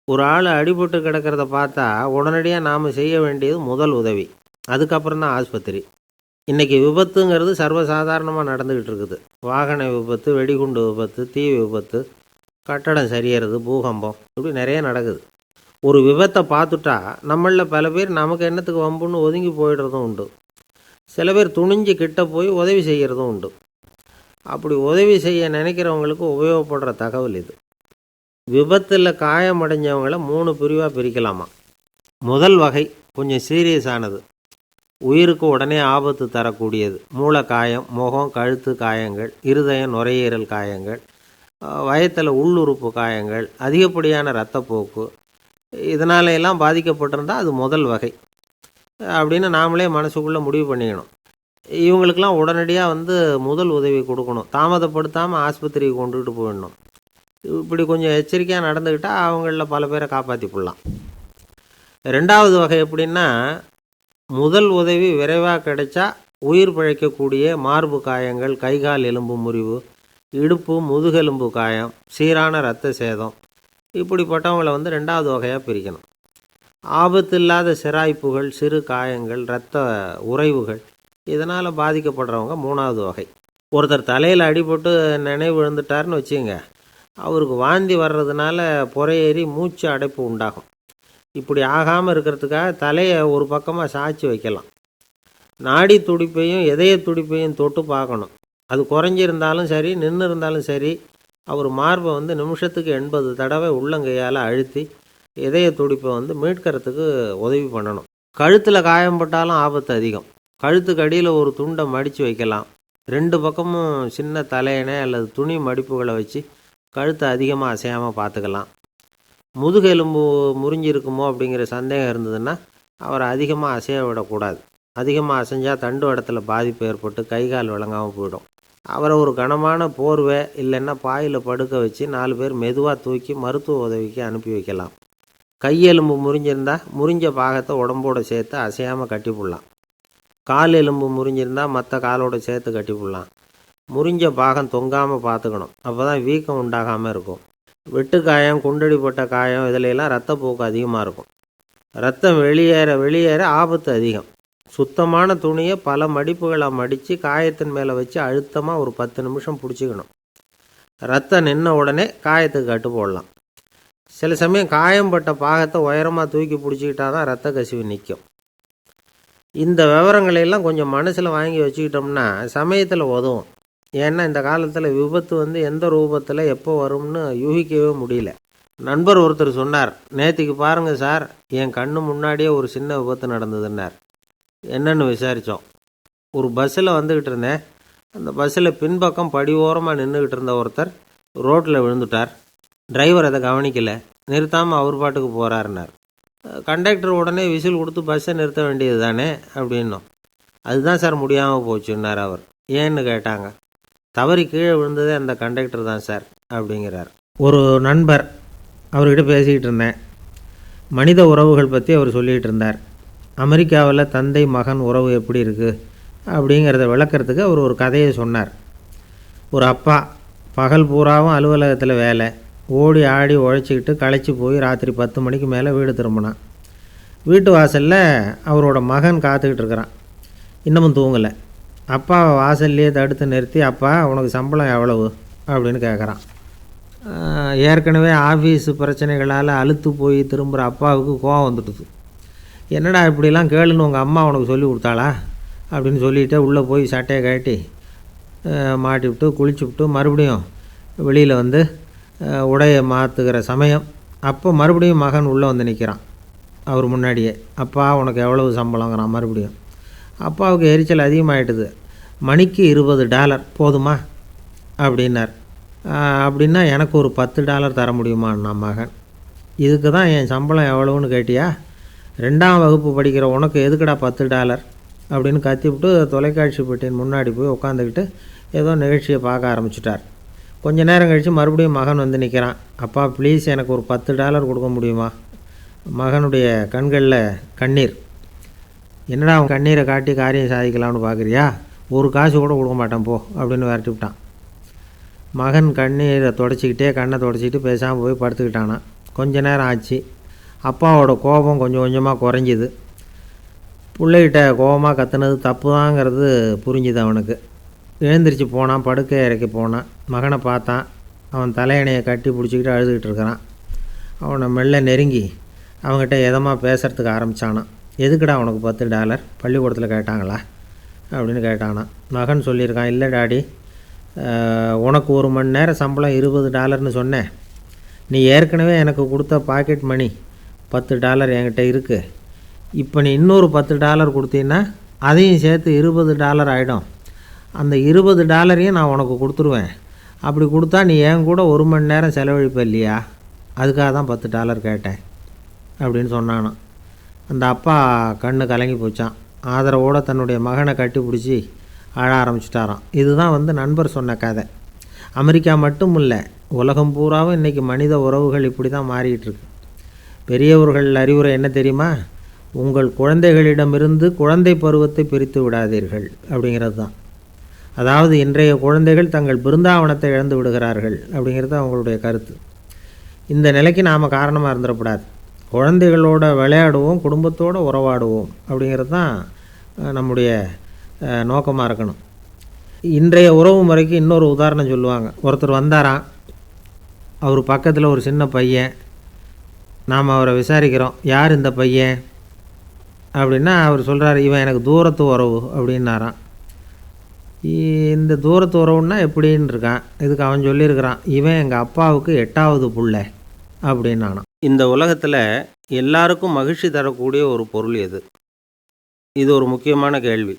ஒரு ஆள் அடிபட்டு கிடக்கிறத பார்த்தா உடனடியாக நாம் செய்ய வேண்டியது முதல் உதவி, அதுக்கப்புறம் தான் ஆஸ்பத்திரி. இன்றைக்கி விபத்துங்கிறது சர்வசாதாரணமாக நடந்துக்கிட்டு இருக்குது. வாகன விபத்து, வெடிகுண்டு விபத்து, தீ விபத்து, கட்டடம் சரியறது, பூகம்பம், இப்படி நிறைய நடக்குது. ஒரு விபத்தை பார்த்துட்டா நம்மளில் பல பேர் நமக்கு என்னத்துக்கு வம்புன்னு ஒதுங்கி போயிடுறதும் உண்டு. சில பேர் துணிஞ்சு கிட்ட போய் உதவி செய்கிறதும் உண்டு. அப்படி உதவி செய்ய நினைக்கிறவங்களுக்கு உபயோகப்படுற தகவல் இது. விபத்தில் காயமடைஞ்சவங்களை 3 பிரிவாக பிரிக்கலாமா. முதல் வகை கொஞ்சம் சீரியஸானது, உயிருக்கு உடனே ஆபத்து தரக்கூடியது. மூளை காயம், முகம், கழுத்து காயங்கள், இருதயம், நுரையீரல் காயங்கள், வயத்தில் உள்ளுறுப்பு காயங்கள், அதிகப்படியான இரத்தப்போக்கு, இதனால எல்லாம் பாதிக்கப்பட்டிருந்தால் அது முதல் வகை அப்படின்னு நாமளே மனசுக்குள்ளே முடிவு பண்ணிக்கணும். இவங்களுக்கெல்லாம் உடனடியாக முதல் உதவி கொடுக்கணும். தாமதப்படுத்தாமல் ஆஸ்பத்திரிக்கு கொண்டுகிட்டு போயிடணும். இப்படி கொஞ்சம் எச்சரிக்கையாக நடந்துக்கிட்டால் அவங்களில் பல பேரை காப்பாற்றி போடலாம். ரெண்டாவது வகை எப்படின்னா, முதல் உதவி விரைவாக கிடைச்சா உயிர் பிழைக்கக்கூடிய மார்பு காயங்கள், கைகால் எலும்பு முறிவு, இடுப்பு முதுகெலும்பு காயம், சீரான இரத்த சேதம், இப்படிப்பட்டவங்களை ரெண்டாவது வகையாக பிரிக்கணும். ஆபத்து இல்லாத சிராய்ப்புகள், சிறு காயங்கள், இரத்த உறைவுகள், இதனால் பாதிக்கப்படுறவங்க மூணாவது வகை. ஒருத்தர் தலையில் அடிபட்டு நினைவு விழுந்துட்டார்னு வச்சுங்க, அவருக்கு வாந்தி வர்றதுனால புறையேறி மூச்சு அடைப்பு உண்டாகும். இப்படி ஆகாமல் இருக்கிறதுக்காக தலையை ஒரு பக்கமாக சாய்ச்சி வைக்கலாம். நாடி துடிப்பையும் இதய துடிப்பையும் தொட்டு பார்க்கணும். அது குறைஞ்சிருந்தாலும் சரி, நின்று இருந்தாலும் சரி, அவர் மார்பை நிமிஷத்துக்கு 80 தடவை உள்ளங்கையால் அழுத்தி இதய துடிப்பை மீட்கிறதுக்கு உதவி பண்ணணும். கழுத்தில் காயம்பட்டாலும் ஆபத்து அதிகம். கழுத்துக்கு அடியில் ஒரு துண்டை மடித்து வைக்கலாம். 2 பக்கமும் சின்ன தலையணை அல்லது துணி மடிப்புகளை வச்சு கழுத்தை அதிகமாக அசையாமல் பார்த்துக்கலாம். முதுகெலும்பு முறிஞ்சிருக்குமோ அப்படிங்கிற சந்தேகம் இருந்ததுன்னா அவரை அதிகமாக அசைய விடக்கூடாது. அதிகமாக அசைஞ்சால் தண்டு இடத்துல பாதிப்பு ஏற்பட்டு கை கால் விளங்காமல் போயிடும். அவரை ஒரு கனமான போர்வை இல்லைன்னா பாயில் படுக்க வச்சு 4 பேர் மெதுவாக தூக்கி மருத்துவ உதவிக்கு அனுப்பி வைக்கலாம். கையெலும்பு முறிஞ்சிருந்தால் முறிஞ்ச பாகத்தை உடம்போடு சேர்த்து அசையாமல் கட்டி போடலாம். கால் எலும்பு முறிஞ்சிருந்தால் மற்ற காலோடு சேர்த்து கட்டி போடலாம். முறிஞ்ச பாகம் தொங்காமல் பார்த்துக்கணும். அப்போ தான் வீக்கம் உண்டாகாமல் இருக்கும். வெட்டு காயம், குண்டடிப்பட்ட காயம், இதிலெல்லாம் இரத்தப்போக்கு அதிகமாக இருக்கும். ரத்தம் வெளியேற ஆபத்து அதிகம். சுத்தமான துணியை பல மடிப்புகளை மடித்து காயத்தின் மேலே வச்சு அழுத்தமாக ஒரு 10 நிமிஷம் பிடிச்சிக்கணும். ரத்தம் நின்ன உடனே காயத்துக்கு கட்டு போடலாம். சில சமயம் காயம்பட்ட பாகத்தை உயரமாக தூக்கி பிடிச்சிக்கிட்டா தான் ரத்த கசிவு நிற்கும். இந்த விவரங்களையெல்லாம் கொஞ்சம் மனசில் வாங்கி வச்சுக்கிட்டோம்னா சமயத்தில் உதவும். ஏன்னா இந்த காலத்தில் விபத்து எந்த ரூபத்தில் எப்போ வரும்னு யூகிக்கவே முடியல. நண்பர் ஒருத்தர் சொன்னார், நேற்றுக்கு பாருங்கள் சார், என் கண்ணு முன்னாடியே ஒரு சின்ன விபத்து நடந்ததுன்னார். என்னன்னு விசாரித்தோம். ஒரு பஸ்ஸில் வந்துக்கிட்டு இருந்தேன். அந்த பஸ்ஸில் பின்பக்கம் படி ஓரமாக நின்றுக்கிட்டு இருந்த ஒருத்தர் ரோட்டில் விழுந்துட்டார். டிரைவர் அதை கவனிக்கலை, நிறுத்தாமல் அவர் பாட்டுக்கு போகிறாருன்னார். கண்டக்டர் உடனே விசில் கொடுத்து பஸ்ஸை நிறுத்த வேண்டியது தானே அப்படின்னோம். அதுதான் சார் முடியாமல் போச்சுன்னார் அவர். ஏன்னு கேட்டாங்க. தவறி கீழே விழுந்ததே அந்த கண்டக்டர் தான் சார் அப்படிங்கிறார். ஒரு நண்பர், அவர்கிட்ட பேசிக்கிட்டு இருந்தேன். மனித உறவுகள் பற்றி அவர் சொல்லிகிட்டு இருந்தார். அமெரிக்காவில் தந்தை மகன் உறவு எப்படி இருக்குது அப்படிங்கிறத விளக்கிறதுக்கு அவர் ஒரு கதையை சொன்னார். ஒரு அப்பா பகல் பூராவும் அலுவலகத்தில் வேலை, ஓடி ஆடி உழைச்சிக்கிட்டு களைச்சி போய் ராத்திரி 10 மணிக்கு மேலே வீடு திரும்பினான். வீட்டு வாசலில் அவரோட மகன் காத்துக்கிட்டு இருக்கிறான். இன்னமும் தூங்கலை. அப்பாவை வாசல்லையே தடுத்து நிறுத்தி, அப்பா உனக்கு சம்பளம் எவ்வளவு அப்படின்னு கேட்குறான். ஏற்கனவே ஆஃபீஸு பிரச்சனைகளால் அலுத்து போய் திரும்புகிற அப்பாவுக்கு கோவம் வந்துடுது. என்னடா இப்படிலாம் கேளுன்னு உங்கள் அம்மா உனக்கு சொல்லி கொடுத்தாளா அப்படின்னு சொல்லிவிட்டு உள்ளே போய் சட்டையை கட்டி மாட்டி விட்டு குளிச்சு விட்டு மறுபடியும் வெளியில் உடையை மாற்றுகிற சமயம் அப்போ மறுபடியும் மகன் உள்ளே நிற்கிறான் அவர் முன்னாடியே. அப்பா உனக்கு எவ்வளவு சம்பளங்கிறான் மறுபடியும். அப்பாவுக்கு எரிச்சல் அதிகமாகிட்டுது. மணிக்கு $20 போதுமா அப்படின்னார். அப்படின்னா எனக்கு ஒரு $10 தர முடியுமான்னா மகன். இதுக்கு தான் என் சம்பளம் எவ்வளவுன்னு கேட்டியா? 2ஆம் வகுப்பு படிக்கிற உனக்கு எதுக்குடா $10 அப்படின்னு கத்திவிட்டு தொலைக்காட்சி பெட்டியின் முன்னாடி போய் உட்காந்துக்கிட்டு ஏதோ நிகழ்ச்சியை பார்க்க ஆரம்பிச்சிட்டார். கொஞ்ச நேரம் கழித்து மறுபடியும் மகன் நிற்கிறான். அப்பா ப்ளீஸ் எனக்கு ஒரு $10 கொடுக்க முடியுமா? மகனுடைய கண்களில் கண்ணீர். என்னடா அவன் கண்ணீரை காட்டி காரியம் சாதிக்கலாம்னு பார்க்குறியா? ஒரு காசு கூட கொடுக்க மாட்டான் போ அப்படின்னு விரட்டி விட்டான். மகன் கண்ணீரை தொடச்சிக்கிட்டே கண்ணை தொடச்சிக்கிட்டு பேசாமல் போய் படுத்துக்கிட்டானான். கொஞ்ச நேரம் ஆச்சு. அப்பாவோட கோபம் கொஞ்சம் கொஞ்சமாக குறைஞ்சிது. பிள்ளைகிட்ட கோபமாக கத்துனது தப்பு தாங்கிறது புரிஞ்சுது அவனுக்கு. எழுந்திரிச்சு போனான், படுக்கை இறக்கி போனான். மகனை பார்த்தான். அவன் தலையணையை கட்டி பிடிச்சிக்கிட்டு அழுதுகிட்டு இருக்கிறான். அவனை மெல்ல நெருங்கி அவங்ககிட்ட எதமாக பேசுகிறதுக்கு ஆரம்பித்தானான். எதுக்குடா உனக்கு $10 பள்ளிக்கூடத்தில் கேட்டாங்களா அப்படின்னு கேட்டானான். மகன் சொல்லியிருக்கான், இல்லை டாடி, உனக்கு 1 மணி நேரம் சம்பளம் $20ன்னு சொன்னேன். நீ ஏற்கனவே எனக்கு கொடுத்த பாக்கெட் மணி $10 என்கிட்ட இருக்குது. இப்போ நீ இன்னொரு $10 கொடுத்தீங்கன்னா அதையும் சேர்த்து $20 ஆகிடும். அந்த $20 நான் உனக்கு கொடுத்துருவேன். அப்படி கொடுத்தா நீ என் கூட 1 மணி நேரம் செலவழிப்ப இல்லையா? அதுக்காக தான் $10 கேட்டேன் அப்படின்னு சொன்னானான். அந்த அப்பா கண்ணு கலங்கி போச்சான். ஆதரவோடு தன்னுடைய மகனை கட்டி பிடிச்சி அழ ஆரம்பிச்சிட்டாராம். இதுதான் நண்பர் சொன்ன கதை. அமெரிக்கா மட்டும் இல்லை, உலகம் பூராவும் இன்றைக்கி மனித உறவுகள் இப்படி தான் மாறிக்கிட்டு இருக்கு. பெரியவர்கள் அறிவுரை என்ன தெரியுமா? உங்கள் குழந்தைகளிடமிருந்து குழந்தை பருவத்தை பிரித்து விடாதீர்கள் அப்படிங்கிறது தான். அதாவது இன்றைய குழந்தைகள் தங்கள் பிருந்தாவனத்தை இழந்து விடுகிறார்கள் அப்படிங்கிறது அவங்களுடைய கருத்து. இந்த நிலைக்கு நாம் காரணமாக இருந்துடக்கூடாது. குழந்தைகளோட விளையாடுவோம், குடும்பத்தோடு உறவாடுவோம் அப்படிங்கிறது தான் நம்முடைய நோக்கமாக இருக்கணும். இன்றைய உறவு முறைக்கு இன்னொரு உதாரணம் சொல்லுவாங்க. ஒருத்தர் வந்தாராம், அவர் பக்கத்தில் ஒரு சின்ன பையன். நாம் அவரை விசாரிக்கிறோம், யார் இந்த பையன் அப்படின்னா அவர் சொல்கிறார், இவன் எனக்கு தூரத்து உறவு அப்படின்னாராம். இந்த தூரத்து உறவுன்னா எப்படின்னு இருக்கான். இதுக்கு அவன் சொல்லியிருக்கிறான், இவன் எங்கள் அப்பாவுக்கு 8வது புள்ளை அப்படின்னானான். இந்த உலகத்தில் எல்லாருக்கும் மகிழ்ச்சி தரக்கூடிய ஒரு பொருள் எது? இது ஒரு முக்கியமான கேள்வி.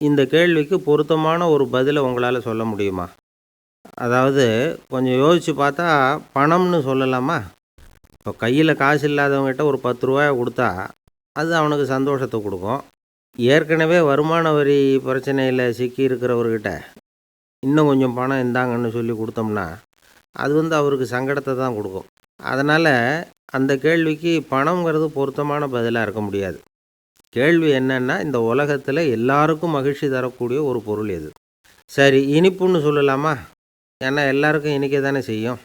இந்த கேள்விக்கு பொருத்தமான ஒரு பதிலை உங்களால் சொல்ல முடியுமா? அதாவது கொஞ்சம் யோசித்து பார்த்தா பணம்னு சொல்லலாமா? இப்போ கையில் காசு இல்லாதவங்ககிட்ட ஒரு $10 கொடுத்தா அது அவனுக்கு சந்தோஷத்தை கொடுக்கும். ஏற்கனவே வருமான வரி பிரச்சனையில் சிக்கி இருக்கிறவர்கிட்ட இன்னும் கொஞ்சம் பணம் இந்தாங்கன்னு சொல்லி கொடுத்தோம்னா அது அவருக்கு சங்கடத்தை தான் கொடுக்கும். அதனால் அந்த கேள்விக்கு பணங்கிறது பொருத்தமான பதிலாக இருக்க முடியாது. கேள்வி என்னன்னா, இந்த உலகத்தில் எல்லாருக்கும் மகிழ்ச்சி தரக்கூடிய ஒரு பொருள் எது? சரி, இனிப்புன்னு சொல்லலாமா? ஏன்னா எல்லாருக்கும் இனிக்க தானே செய்யும்.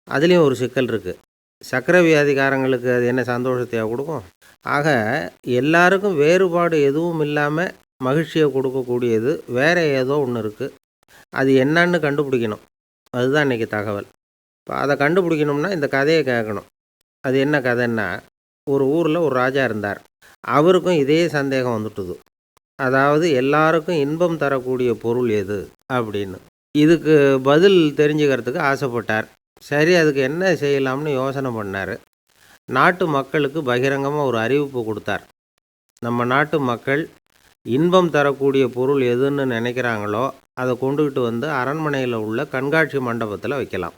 அதுலேயும் ஒரு சிக்கல் இருக்குது. சர்க்கரை வியாதிக்காரங்களுக்கு அது என்ன சந்தோஷத்தையாக கொடுக்கும்? ஆக எல்லாருக்கும் வேறுபாடு எதுவும் இல்லாமல் மகிழ்ச்சியை கொடுக்கக்கூடியது வேறு ஏதோ ஒன்று இருக்குது. அது என்னன்னு கண்டுபிடிக்கணும். அதுதான் இன்றைக்கி தகவல். இப்போ அதை கண்டுபிடிக்கணும்னா இந்த கதையை கேட்கணும். அது என்ன கதைன்னா, ஒரு ஊரில் ஒரு ராஜா இருந்தார். அவருக்கும் இதே சந்தேகம் வந்துட்டுது. அதாவது எல்லாருக்கும் இன்பம் தரக்கூடிய பொருள் எது அப்படின்னு. இதுக்கு பதில் தெரிஞ்சுக்கிறதுக்கு ஆசைப்பட்டார். சரி, அதுக்கு என்ன செய்யலாம்னு யோசனை பண்ணார். நாட்டு மக்களுக்கு பகிரங்கமாக ஒரு அறிவிப்பு கொடுத்தார். நம்ம நாட்டு மக்கள் இன்பம் தரக்கூடிய பொருள் எதுன்னு நினைக்கிறாங்களோ அதை கொண்டுக்கிட்டு வந்து அரண்மனையில் உள்ள கண்காட்சி மண்டபத்தில் வைக்கலாம்.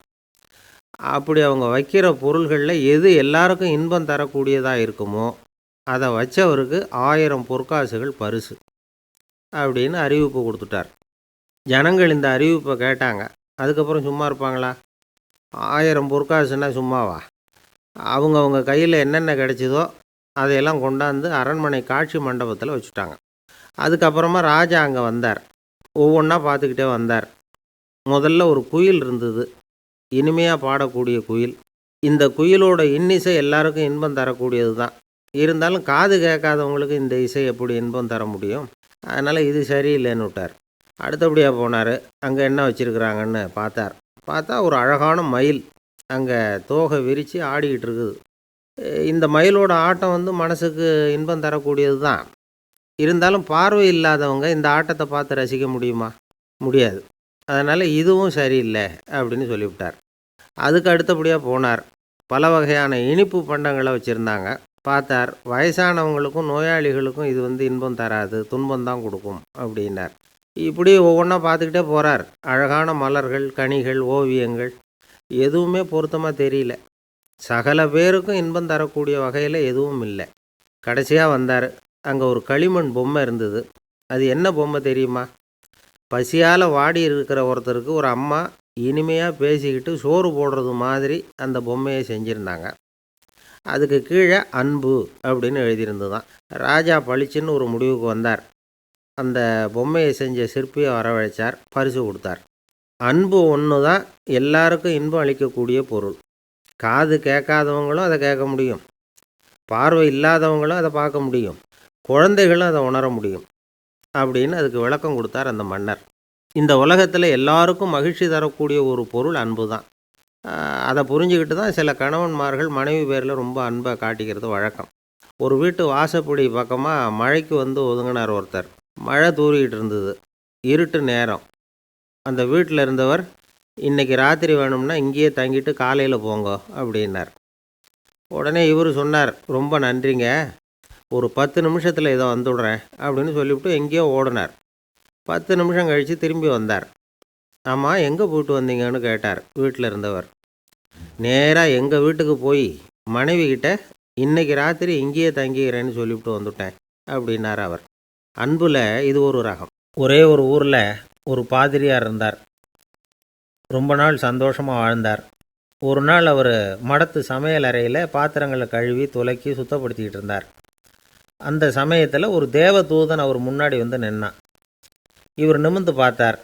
அப்படி அவங்க வைக்கிற பொருள்களில் எது எல்லாருக்கும் இன்பம் தரக்கூடியதாக இருக்குமோ அதை வச்சவருக்கு 1000 பொற்காசுகள் பரிசு அப்படின்னு அறிவிப்பு கொடுத்துட்டார். ஜனங்கள் இந்த அறிவிப்பை கேட்டாங்க. அதுக்கப்புறம் சும்மா இருப்பாங்களா? 1000 பொற்காசுன்னா சும்மாவா? அவங்க கையில் என்னென்ன கிடைச்சதோ அதையெல்லாம் கொண்டாந்து அரண்மனை காட்சி மண்டபத்தில் வச்சுட்டாங்க. அதுக்கப்புறமா ராஜா அங்கே வந்தார். ஒவ்வொன்றா பார்த்துக்கிட்டே வந்தார். முதல்ல ஒரு குயில் இருந்தது, இனிமையாக பாடக்கூடிய குயில். இந்த குயிலோட இன்னிசை எல்லாருக்கும் இன்பம் தரக்கூடியது தான். இருந்தாலும் காது கேட்காதவங்களுக்கு இந்த இசை எப்படி இன்பம் தர முடியும்? அதனால் இது சரியில்லைன்னு விட்டார். அடுத்தபடியாக போனார். அங்கே என்ன வச்சுருக்குறாங்கன்னு பார்த்தா ஒரு அழகான மயில் அங்கே தோகை விரித்து ஆடிக்கிட்டு இருக்குது. இந்த மயிலோட ஆட்டம் மனசுக்கு இன்பம் தரக்கூடியது தான். இருந்தாலும் பார்வை இல்லாதவங்க இந்த ஆட்டத்தை பார்த்து ரசிக்க முடியுமா? முடியாது. அதனால் இதுவும் சரியில்லை அப்படின்னு சொல்லிவிட்டார். அதுக்கு அடுத்தபடியாக போனார். பல வகையான இனிப்பு பண்டங்களை வச்சுருந்தாங்க. பார்த்தார், வயசானவங்களுக்கும் நோயாளிகளுக்கும் இது இன்பம் தராது, துன்பம்தான் கொடுக்கும் அப்படின்னார். இப்படி ஒவ்வொன்றா பார்த்துக்கிட்டே போகிறார். அழகான மலர்கள், கனிகள், ஓவியங்கள் எதுவுமே பொருத்தமாக தெரியல. சகல பேருக்கும் இன்பம் தரக்கூடிய வகையில் எதுவும் இல்லை. கடைசியாக வந்தார். அங்கே ஒரு களிமண் பொம்மை இருந்தது. அது என்ன பொம்மை தெரியுமா? பசியால் வாடி இருக்கிற ஒருத்தருக்கு ஒரு அம்மா இனிமையாக பேசிக்கிட்டு சோறு போடுறது மாதிரி அந்த பொம்மையை செஞ்சுருந்தாங்க. அதுக்கு கீழே அன்பு அப்படின்னு எழுதியிருந்தது. ராஜா பளிச்சுன்னு ஒரு முடிவுக்கு வந்தார். அந்த பொம்மையை செஞ்ச சிற்பியை வரவழைச்சார், பரிசு கொடுத்தார். அன்பு ஒன்று தான் எல்லாருக்கும் இன்பம் அளிக்கக்கூடிய பொருள். காது கேட்காதவங்களும் அதை கேட்க முடியும், பார்வை இல்லாதவங்களும் அதை பார்க்க முடியும், குழந்தைகளும் அதை உணர முடியும் அப்படின்னு அதுக்கு விளக்கம் கொடுத்தார் அந்த மன்னர். இந்த உலகத்தில் எல்லாருக்கும் மகிழ்ச்சி தரக்கூடிய ஒரு பொருள் அன்பு தான். அதை புரிஞ்சுக்கிட்டு தான் சில கணவன்மார்கள் மனைவி பேரில் ரொம்ப அன்பை காட்டிக்கிறது வழக்கம். ஒரு வீட்டு வாசப்படி பக்கமாக மழைக்கு வந்து ஒதுங்கினார் ஒருத்தர். மழை தூறிக்கிட்டு இருந்தது, இருட்டு நேரம். அந்த வீட்டில் இருந்தவர், இன்றைக்கி ராத்திரி வேணும்னா இங்கேயே தங்கிட்டு காலையில் போங்க அப்படின்னார். உடனே இவர் சொன்னார், ரொம்ப நன்றிங்க, ஒரு 10 நிமிஷத்தில் இதை வந்துவிடுறேன் அப்படின்னு சொல்லிவிட்டு எங்கேயோ ஓடினார். 10 நிமிஷம் கழித்து திரும்பி வந்தார். ஆமாம், எங்கே போயிட்டு வந்தீங்கன்னு கேட்டார் வீட்டில் இருந்தவர். நேராக எங்கள் வீட்டுக்கு போய் மனைவிக்கிட்ட இன்றைக்கி ராத்திரி இங்கேயே தங்கிக்கிறேன்னு சொல்லிவிட்டு வந்துவிட்டேன் அப்படின்னார் அவர். அன்பில் இது ஒரு ரகம். ஒரே ஒரு ஊரில் ஒரு பாதிரியார் இருந்தார். ரொம்ப நாள் சந்தோஷமாக வாழ்ந்தார். ஒரு நாள் அவர் மடத்து சமையல் அறையில் பாத்திரங்களை கழுவி துலக்கி சுத்தப்படுத்திக்கிட்டு இருந்தார். அந்த சமயத்தில் ஒரு தேவதூதன் அவர் முன்னாடி வந்து நின்னான். இவர் நிமிர்ந்து பார்த்தார்.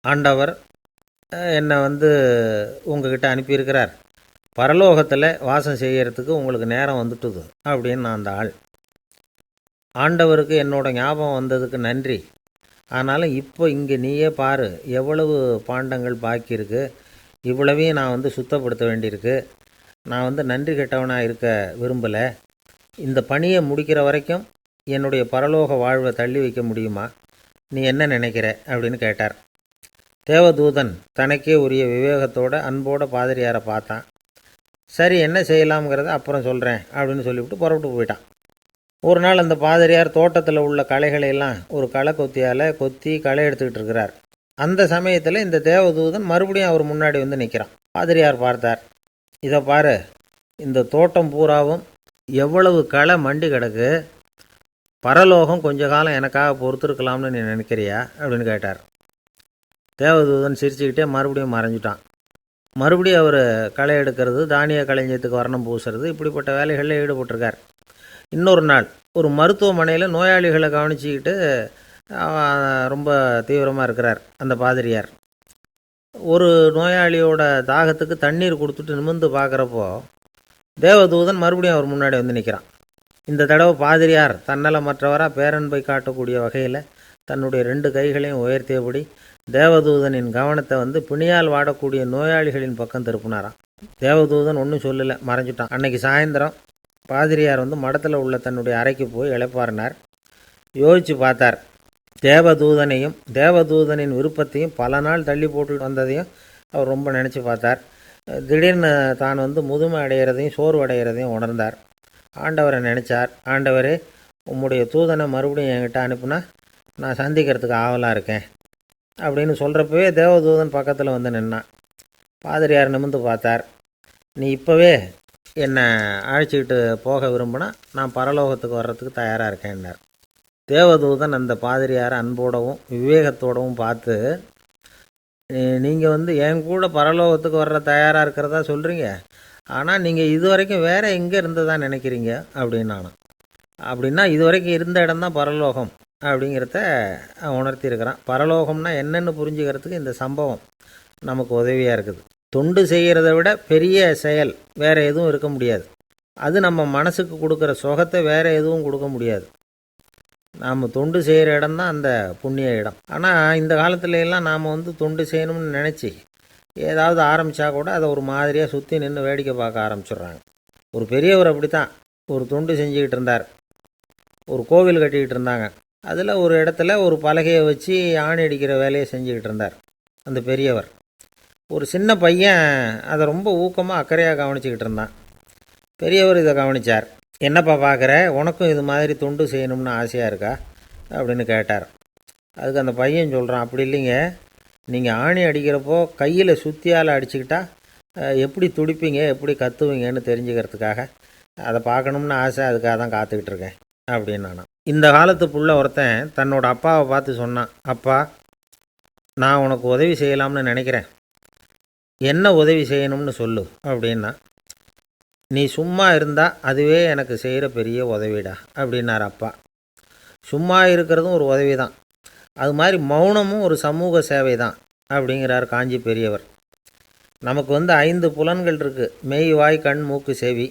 ஆண்டவர் என்னை உங்ககிட்ட அனுப்பியிருக்கிறார், பரலோகத்தில் வாசம் செய்கிறதுக்கு உங்களுக்கு நேரம் வந்துட்டுது அப்படின்னு நான் அந்த ஆள். ஆண்டவருக்கு என்னோட ஞாபகம் வந்ததுக்கு நன்றி. ஆனாலும் இப்போ இங்கே நீயே பாரு, எவ்வளவு பாண்டங்கள் பாக்கி இருக்குது, இவ்வளவையும் நான் சுத்தப்படுத்த வேண்டியிருக்கு. நான் நன்றி கெட்டவனாக இருக்க விரும்பலை. இந்த பணியை முடிக்கிற வரைக்கும் என்னுடைய பரலோக வாழ்வை தள்ளி வைக்க முடியுமா? நீ என்ன நினைக்கிற அப்படின்னு கேட்டார். தேவதூதன் தனக்கே உரிய விவேகத்தோட அன்போட பாதிரியாரை பார்த்தான். சரி, என்ன செய்யலாம்ங்கிறத அப்புறம் சொல்கிறேன் அப்படின்னு சொல்லிவிட்டு புறப்பட்டு போயிட்டான். ஒரு நாள் அந்த பாதிரியார் தோட்டத்தில் உள்ள களைகளையெல்லாம் ஒரு களை கொத்தியால் கொத்தி களை எடுத்துக்கிட்டு இருக்கிறார். அந்த சமயத்தில் இந்த தேவதூதன் மறுபடியும் அவர் முன்னாடி வந்து நிற்கிறான். பாதிரியார் பார்த்தார். இதை பாரு, இந்த தோட்டம் பூராவும் எவ்வளவு களை மண்டி கிடக்கு, பரலோகம் கொஞ்ச காலம் எனக்காக பொறுத்திருக்கலாம்னு நீ நினைக்கிறியா அப்படின்னு கேட்டார். தேவதூதன் சிரிச்சுக்கிட்டே மறுபடியும் மறைஞ்சிட்டான். மறுபடியும் அவர் களை எடுக்கிறது, தானிய களஞ்சியத்துக்கு வர்ணம் பூசுறது, இப்படிப்பட்ட வேலைகளில் ஈடுபட்டிருக்கார். இன்னொரு நாள் ஒரு மருத்துவமனையில் நோயாளிகளை கவனிச்சிக்கிட்டு ரொம்ப தீவிரமாக இருக்கிறார் அந்த பாதிரியார். ஒரு நோயாளியோட தாகத்துக்கு தண்ணீர் கொடுத்துட்டு நிமிர்ந்து பார்க்குறப்போ தேவதூதன் மறுபடியும் அவர் முன்னாடி வந்து நிற்கிறான். இந்த தடவை பாதிரியார் தன்னலமற்றவராக பேரன்பை காட்டக்கூடிய வகையில் தன்னுடைய 2 கைகளையும் உயர்த்தியபடி தேவதூதனின் கவனத்தை பிணியால் வாடக்கூடிய நோயாளிகளின் பக்கம் திருப்பினாராம். தேவதூதன் ஒன்றும் சொல்லலை, மறைஞ்சிட்டான். அன்னைக்கு சாயந்தரம் பாதிரியார் மடத்தில் உள்ள தன்னுடைய அறைக்கு போய் இளைப்பாறினார். யோசித்து பார்த்தார். தேவதூதனையும் தேவதூதனின் விருப்பத்தையும் பல நாள் தள்ளி போட்டு வந்ததையும் அவர் ரொம்ப நினச்சி பார்த்தார். திடீர்னு தான் முதுமை அடைகிறதையும் சோர்வு அடைகிறதையும் உணர்ந்தார். ஆண்டவரை நினச்சார். ஆண்டவரே, உம்முடைய தூதனை மறுபடியும் என்கிட்ட அனுப்புனா நான் சந்திக்கிறதுக்கு ஆவலாக இருக்கேன் அப்படின்னு சொல்கிறப்பவே தேவதூதன் பக்கத்தில் வந்து நின்னான். பாதிரியார் நிமிர்ந்து பார்த்தார். நீ இப்போவே என்னை அழைச்சிக்கிட்டு போக விரும்பினா நான் பரலோகத்துக்கு வர்றதுக்கு தயாராக இருக்கேன்னார். தேவதூதன் அந்த பாதிரியாரை அன்போடவும் விவேகத்தோடவும் பார்த்து, நீங்கள் என் கூட பரலோகத்துக்கு வர்ற தயாராக இருக்கிறதா சொல்கிறீங்க, ஆனால் நீங்கள் இது வரைக்கும் வேறு எங்கே இருந்ததா நினைக்கிறீங்க அப்படின்னானா. அப்படின்னா இது வரைக்கும் இருந்த இடம்தான் பரலோகம் அப்படிங்கிறத உணர்த்தியிருக்கிறான். பரலோகம்னா என்னென்னு புரிஞ்சுக்கிறதுக்கு இந்த சம்பவம் நமக்கு உதவியாக இருக்குது. தொண்டு செய்கிறத விட பெரிய செயல் வேறு எதுவும் இருக்க முடியாது. அது நம்ம மனசுக்கு கொடுக்குற சுகத்தை வேறு எதுவும் கொடுக்க முடியாது. நாம் தொண்டு செய்கிற இடம் தான் அந்த புண்ணிய இடம். ஆனால் இந்த காலத்துல எல்லாம் நாம் தொண்டு செய்யணும்னு நினச்சி ஏதாவது ஆரம்பித்தா கூட அதை ஒரு மாதிரியாக சுற்றி நின்று வேடிக்கை பார்க்க ஆரம்பிச்சிடுறாங்க. ஒரு பெரியவர் அப்படி தான் ஒரு தொண்டு செஞ்சுக்கிட்டு இருந்தார். ஒரு கோவில் கட்டிக்கிட்டு இருந்தாங்க. அதில் ஒரு இடத்துல ஒரு பலகையை வச்சு ஆணி அடிக்கிற வேலையை செஞ்சுக்கிட்டு இருந்தார் அந்த பெரியவர். ஒரு சின்ன பையன் அதை ரொம்ப ஊக்கமாக அக்கறையாக கவனிச்சிக்கிட்டு இருந்தான். பெரியவர் இதை கவனித்தார். என்னப்பா பார்க்குற, உனக்கும் இது மாதிரி தொண்டு செய்யணும்னு ஆசையாக இருக்கா அப்படின்னு கேட்டார். அதுக்கு அந்த பையன் சொல்கிறான், அப்படி இல்லைங்க, நீங்கள் ஆணி அடிக்கிறப்போ கையில் சுத்தியால் அடிச்சுக்கிட்டா எப்படி துடிப்பீங்க, எப்படி கத்துவீங்கன்னு தெரிஞ்சுக்கிறதுக்காக அதை பார்க்கணும்னு ஆசை, அதுக்காக தான் காத்துக்கிட்டு இருக்கேன் அப்படின்னு நானும். இந்த காலத்து புள்ள ஒருத்தன் தன்னோட அப்பாவை பார்த்து சொன்னான், அப்பா, நான் உனக்கு உதவி செய்யலாம்னு நினைக்கிறேன், என்ன உதவி செய்யணும்னு சொல்லு அப்படின்னா. நீ சும்மா இருந்தால் அதுவே எனக்கு செய்கிற பெரிய உதவிடா அப்படின்னார் அப்பா. சும்மா இருக்கிறதும் ஒரு உதவி தான், அது மாதிரி மௌனமும் ஒரு சமூக சேவை தான் அப்படிங்கிறார் காஞ்சி பெரியவர். நமக்கு 5 புலன்கள் இருக்குது. மெய், வாய், கண், மூக்கு, செவி.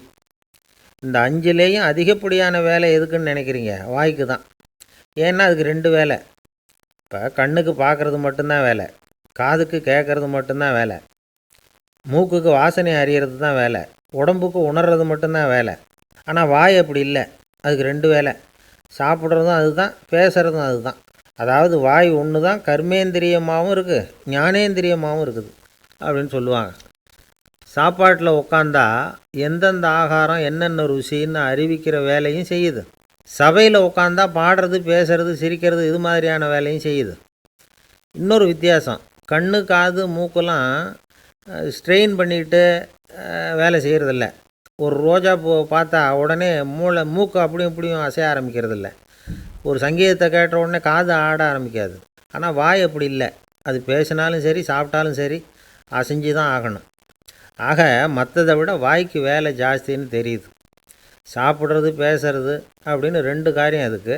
இந்த 5லேயும் அதிகப்படியான வேலை எதுக்குன்னு நினைக்கிறீங்க? வாய்க்கு தான். ஏன்னா அதுக்கு 2 வேலை. இப்போ கண்ணுக்கு பார்க்குறது மட்டும்தான் வேலை, காதுக்கு கேட்குறது மட்டும்தான் வேலை, மூக்குக்கு வாசனை அறியறது தான் வேலை, உடம்புக்கு உணர்றது மட்டும்தான் வேலை. ஆனால் வாய் அப்படி இல்லை, அதுக்கு 2 வேலை. சாப்பிட்றதும் அதுதான், பேசுகிறதும் அதுதான். அதாவது வாய் ஒன்று தான் கர்மேந்திரியமாகவும் இருக்குது, ஞானேந்திரியமாகவும் இருக்குது அப்படின்னு சொல்லுவாங்க. சாப்பாட்டில் உட்காந்தா எந்தெந்த ஆகாரம் என்னென்ன ருசின்னு அறிவிக்கிற வேலையும் செய்யுது. சபையில் உட்காந்தா பாடுறது, பேசுறது, சிரிக்கிறது, இது மாதிரியான வேலையும் செய்யுது. இன்னொரு வித்தியாசம், கண்ணு, காது, மூக்கெல்லாம் ஸ்ட்ரெயின் பண்ணிக்கிட்டு வேலை செய்கிறதில்ல. ஒரு ரோஜா பூ பார்த்தா உடனே மூக்கு அப்படியும் இப்படியும் அசைய ஆரம்பிக்கிறதில்ல. ஒரு சங்கீதத்தை கேட்ட உடனே காது ஆட ஆரம்பிக்காது. ஆனால் வாய் அப்படி இல்லை, அது பேசினாலும் சரி சாப்பிட்டாலும் சரி அசைஞ்சு தான் ஆகணும். ஆக மற்றதை விட வாய்க்கு வேலை ஜாஸ்தின்னு தெரியுது. சாப்பிட்றது, பேசுறது அப்படின்னு 2 காரியம் அதுக்கு.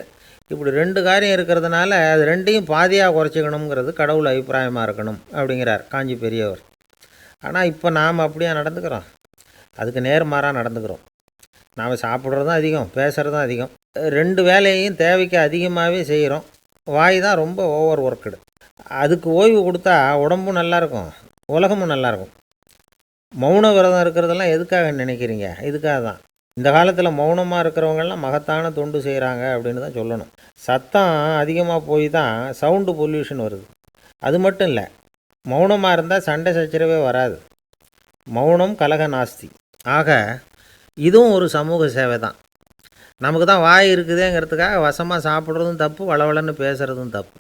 இப்படி 2 காரியம் இருக்கிறதுனால அது 2ஐயும் பாதியாக குறைச்சிக்கணுங்கிறது கடவுள் அபிப்பிராயமாக இருக்கணும் அப்படிங்கிறார் காஞ்சி பெரியவர். ஆனால் இப்போ நாம் அப்படியே நடந்துக்கிறோம், அதுக்கு நேர்மாறாக நடந்துக்கிறோம். நாம் சாப்பிட்றதும் அதிகம், பேசுகிறதும் அதிகம், 2 வேலையையும் தேவைக்கு அதிகமாகவே செய்கிறோம். வாய் தான் ரொம்ப ஓவர் ஒர்க்குடு. அதுக்கு ஓய்வு கொடுத்தா உடம்பும் நல்லாயிருக்கும், உலகமும் நல்லாயிருக்கும். மௌன விரதம் இருக்கிறதெல்லாம் எதுக்காக நினைக்கிறீங்க? இதுக்காக தான். இந்த காலத்தில் மௌனமாக இருக்கிறவங்கெல்லாம் மகத்தான தொண்டு செய்கிறாங்க அப்படின்னு தான் சொல்லணும். சத்தம் அதிகமாக போய் தான் சவுண்டு பொல்யூஷன் வருது. அது மட்டும் இல்லை, மௌனமாக இருந்தால் சண்டை சச்சரவே வராது. மௌனம் கலக நாஸ்தி. ஆக இதுவும் ஒரு சமூக சேவை தான். நமக்கு தான் வாய் இருக்குதுங்கிறதுக்காக வசமாக சாப்பிட்றதும் தப்பு, வளவளன்னு பேசுகிறதும் தப்பு.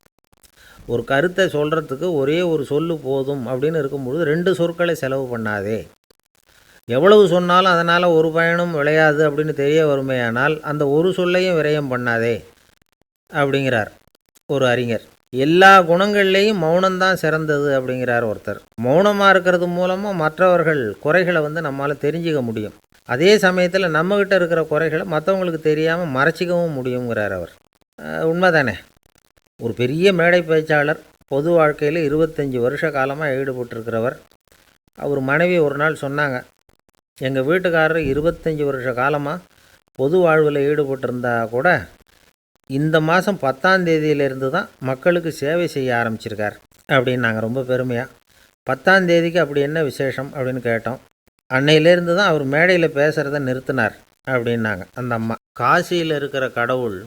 ஒரு கருத்தை சொல்கிறதுக்கு ஒரே ஒரு சொல்லு போதும் அப்படின்னு இருக்கும்பொழுது 2 சொற்களை செலவு பண்ணாதே. எவ்வளவு சொன்னாலும் அதனால் ஒரு பயனும் விளையாது அப்படின்னு தெரிய வருமேயானால் அந்த ஒரு சொல்லையும் விரயம் பண்ணாதே அப்படிங்கிறார் ஒரு அறிஞர். எல்லா குணங்கள்லேயும் மௌனம்தான் சிறந்தது அப்படிங்கிறார் ஒருத்தர். மௌனமாக இருக்கிறது மூலமாக மற்றவர்கள் குறைகளை நம்மளால் தெரிஞ்சிக்க முடியும். அதே சமயத்தில் நம்மக்கிட்ட இருக்கிற குறைகளை மற்றவங்களுக்கு தெரியாமல் மறைச்சிக்கவும் முடியுங்கிறார் அவர். உண்மைதானே? ஒரு பெரிய மேடை பேச்சாளர், பொது வாழ்க்கையில் 25 வருஷ காலமாக ஈடுபட்டிருக்கிறவர். அவர் மனைவி ஒரு நாள் சொன்னாங்க, எங்கள் வீட்டுக்காரர் 25 வருஷ காலமாக பொது வாழ்வில் ஈடுபட்டிருந்தா கூட இந்த மாதம் 10ஆம் தேதியிலிருந்து தான் மக்களுக்கு சேவை செய்ய ஆரம்பிச்சிருக்கார் அப்படின்னாங்க ரொம்ப பெருமையாக. 10ஆம் தேதிக்கு அப்படி என்ன விசேஷம் அப்படின்னு கேட்டோம். அன்னையிலேருந்து தான் அவர் மேடையில் பேசுகிறத நிறுத்தினார் அப்படின்னாங்க அந்த அம்மா. காசியில் இருக்கிற கடவுள்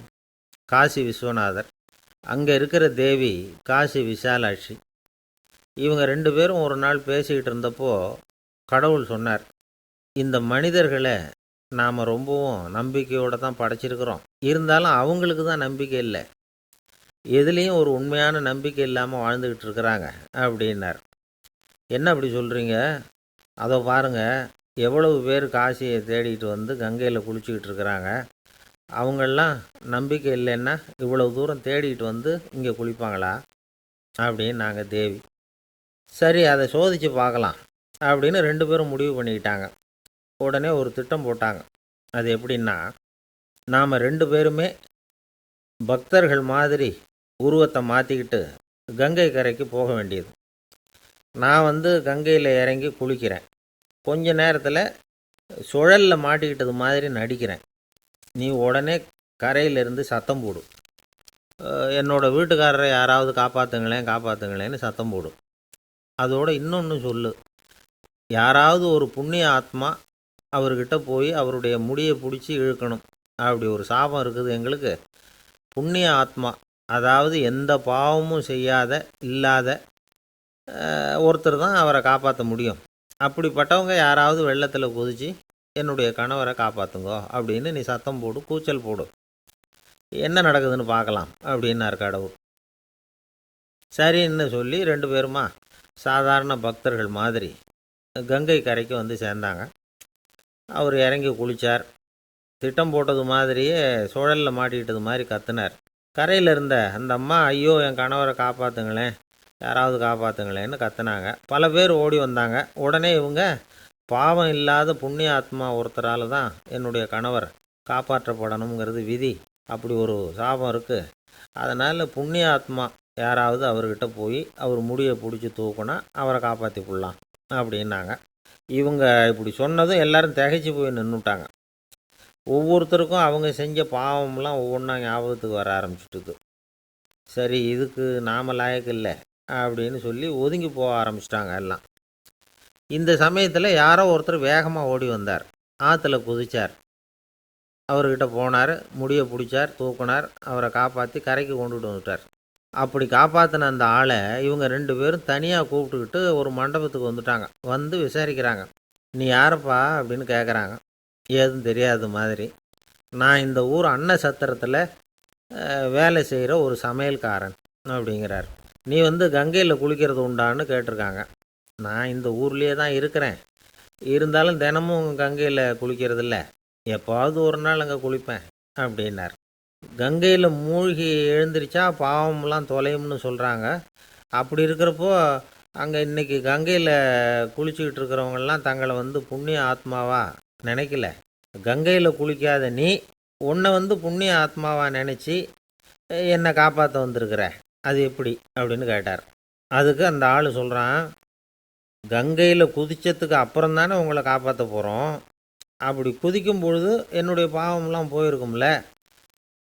காசி விஸ்வநாதர், அங்கே இருக்கிற தேவி காசி விசாலாட்சி. இவங்க 2 பேரும் ஒரு நாள் பேசிக்கிட்டு இருந்தப்போ கடவுள் சொன்னார், இந்த மனிதர்களை நாம் ரொம்பவும் நம்பிக்கையோடு தான் படைச்சிருக்கிறோம், இருந்தாலும் அவங்களுக்கு தான் நம்பிக்கை இல்லை, எதுலேயும் ஒரு உண்மையான நம்பிக்கை இல்லாமல் வாழ்ந்துக்கிட்டு இருக்கிறாங்க அப்படின்னார். என்ன அப்படி சொல்கிறீங்க? அதோ பாருங்கள், எவ்வளவு பேர் காசியை தேடிட்டு கங்கையில் குளிச்சுக்கிட்டு இருக்கிறாங்க, அவங்களெலாம் நம்பிக்கை இல்லைன்னா இவ்வளவு தூரம் தேடிட்டு இங்கே குளிப்பாங்களா அப்படின்னு நாங்கள் தேவி. சரி, அதை சோதித்து பார்க்கலாம் அப்படின்னு 2 பேரும் முடிவு பண்ணிக்கிட்டாங்க. உடனே ஒரு திட்டம் போட்டாங்க. அது எப்படின்னா, நாம் 2 பேருமே பக்தர்கள் மாதிரி உருவத்தை மாற்றிக்கிட்டு கங்கை கரைக்கு போக வேண்டியது. நான் கங்கையில் இறங்கி குளிக்கிறேன், கொஞ்ச நேரத்தில் சுழலில் மாட்டிக்கிட்டது மாதிரி நடிக்கிறேன். நீ உடனே கரையிலிருந்து சத்தம் போடு, என்னோடய வீட்டுக்காரரை யாராவது காப்பாற்றுங்களேன்னு சத்தம் போடு. அதோடு இன்னொன்று சொல்லு, யாராவது ஒரு புண்ணிய ஆத்மா அவர்கிட்ட போய் அவருடைய முடியை பிடிச்சி இழுக்கணும், அப்படி ஒரு சாபம் இருக்குது எங்களுக்கு. புண்ணிய ஆத்மா, அதாவது எந்த பாவமும் செய்யாத இல்லாத ஒருத்தர் தான் அவரை காப்பாற்ற முடியும். அப்படிப்பட்டவங்க யாராவது வெள்ளத்தில் குதித்து என்னுடைய கணவரை காப்பாற்றுங்கோ அப்படின்னு நீ சத்தம் போடு, கூச்சல் போடு, என்ன நடக்குதுன்னு பார்க்கலாம் அப்படின்னார் கடவுள். சரின்னு சொல்லி 2 பேருமா சாதாரண பக்தர்கள் மாதிரி கங்கை கரைக்கு சேர்ந்தாங்க. அவர் இறங்கி குளித்தார். திட்டம் போட்டது மாதிரியே சுழலில் மாட்டிக்கிட்டது மாதிரி கத்துனார். கரையில் இருந்த அந்த அம்மா, ஐயோ என் கணவரை காப்பாற்றுங்களேன், யாராவது காப்பாற்றுங்களேன்னு கத்துனாங்க. பல பேர் ஓடி வந்தாங்க. உடனே இவங்க, பாவம் இல்லாத புண்ணிய ஆத்மா ஒருத்தரால் தான் என்னுடைய கணவர் காப்பாற்றப்படணுங்கிறது விதி, அப்படி ஒரு சாபம் இருக்குது, அதனால் புண்ணிய ஆத்மா யாராவது அவர்கிட்ட போய் அவர் முடியை பிடிச்சி தூக்குனா அவரை காப்பாற்றி கொள்ளலாம் அப்படின்னாங்க. இவங்க இப்படி சொன்னதும் எல்லாரும் திகைச்சு போய் நின்றுட்டாங்க. ஒவ்வொருத்தருக்கும் அவங்க செஞ்ச பாவம்லாம் ஒவ்வொன்றா ஞாபகத்துக்கு வர ஆரம்பிச்சுட்டுது. சரி, இதுக்கு நாம லாயக்கு இல்லை அப்படின்னு சொல்லி ஒதுங்கி போக ஆரம்பிச்சிட்டாங்க எல்லாம். இந்த சமயத்தில் யாரோ ஒருத்தர் வேகமாக ஓடி வந்தார். ஆற்றுல குதிச்சார். அவர்கிட்ட போனார், முடியை பிடிச்சார், தூக்குனார், அவரை காப்பாற்றி கரைக்கு கொண்டுட்டு வந்துட்டார். அப்படி காப்பாற்றின அந்த ஆளை இவங்க 2 பேரும் தனியாக கூப்பிட்டுக்கிட்டு ஒரு மண்டபத்துக்கு வந்துட்டாங்க. வந்து விசாரிக்கிறாங்க. நீ யாரப்பா அப்படின்னு கேட்குறாங்க. ஏதும் தெரியாத மாதிரி. நான் இந்த ஊர் அன்ன சத்திரத்தில் வேலை செய்கிற ஒரு சமையல்காரன் அப்படிங்கிறார். நீ வந்து கங்கையில் குளிக்கிறது உண்டான்னு கேட்டிருக்காங்க. நான் இந்த ஊர்லேயே தான் இருக்கிறேன், இருந்தாலும் தினமும் கங்கையில் குளிக்கிறது இல்லை, எப்போவாவது ஒரு நாள் அங்கே குளிப்பேன் அப்படின்னார். கங்கையில் மூழ்கி எழுந்திரிச்சா பாவம்லாம் தொலையும்னு சொல்கிறாங்க. அப்படி இருக்கிறப்போ அங்கே இன்றைக்கி கங்கையில் குளிச்சுக்கிட்டு இருக்கிறவங்கெல்லாம் தங்களை வந்து புண்ணிய ஆத்மாவா நினைக்கல. கங்கையில் குளிக்காத நீ உன்னை வந்து புண்ணிய ஆத்மாவா நினச்சி என்னை காப்பாற்ற வந்திருக்கிற, அது எப்படி அப்படின்னு கேட்டார். அதுக்கு அந்த ஆள் சொல்கிறான், கங்கையில் குதித்ததுக்கு அப்புறம் தானே உங்களை காப்பாற்ற போகிறோம். அப்படி குதிக்கும் பொழுது என்னுடைய பாவம்லாம் போயிருக்கும்ல,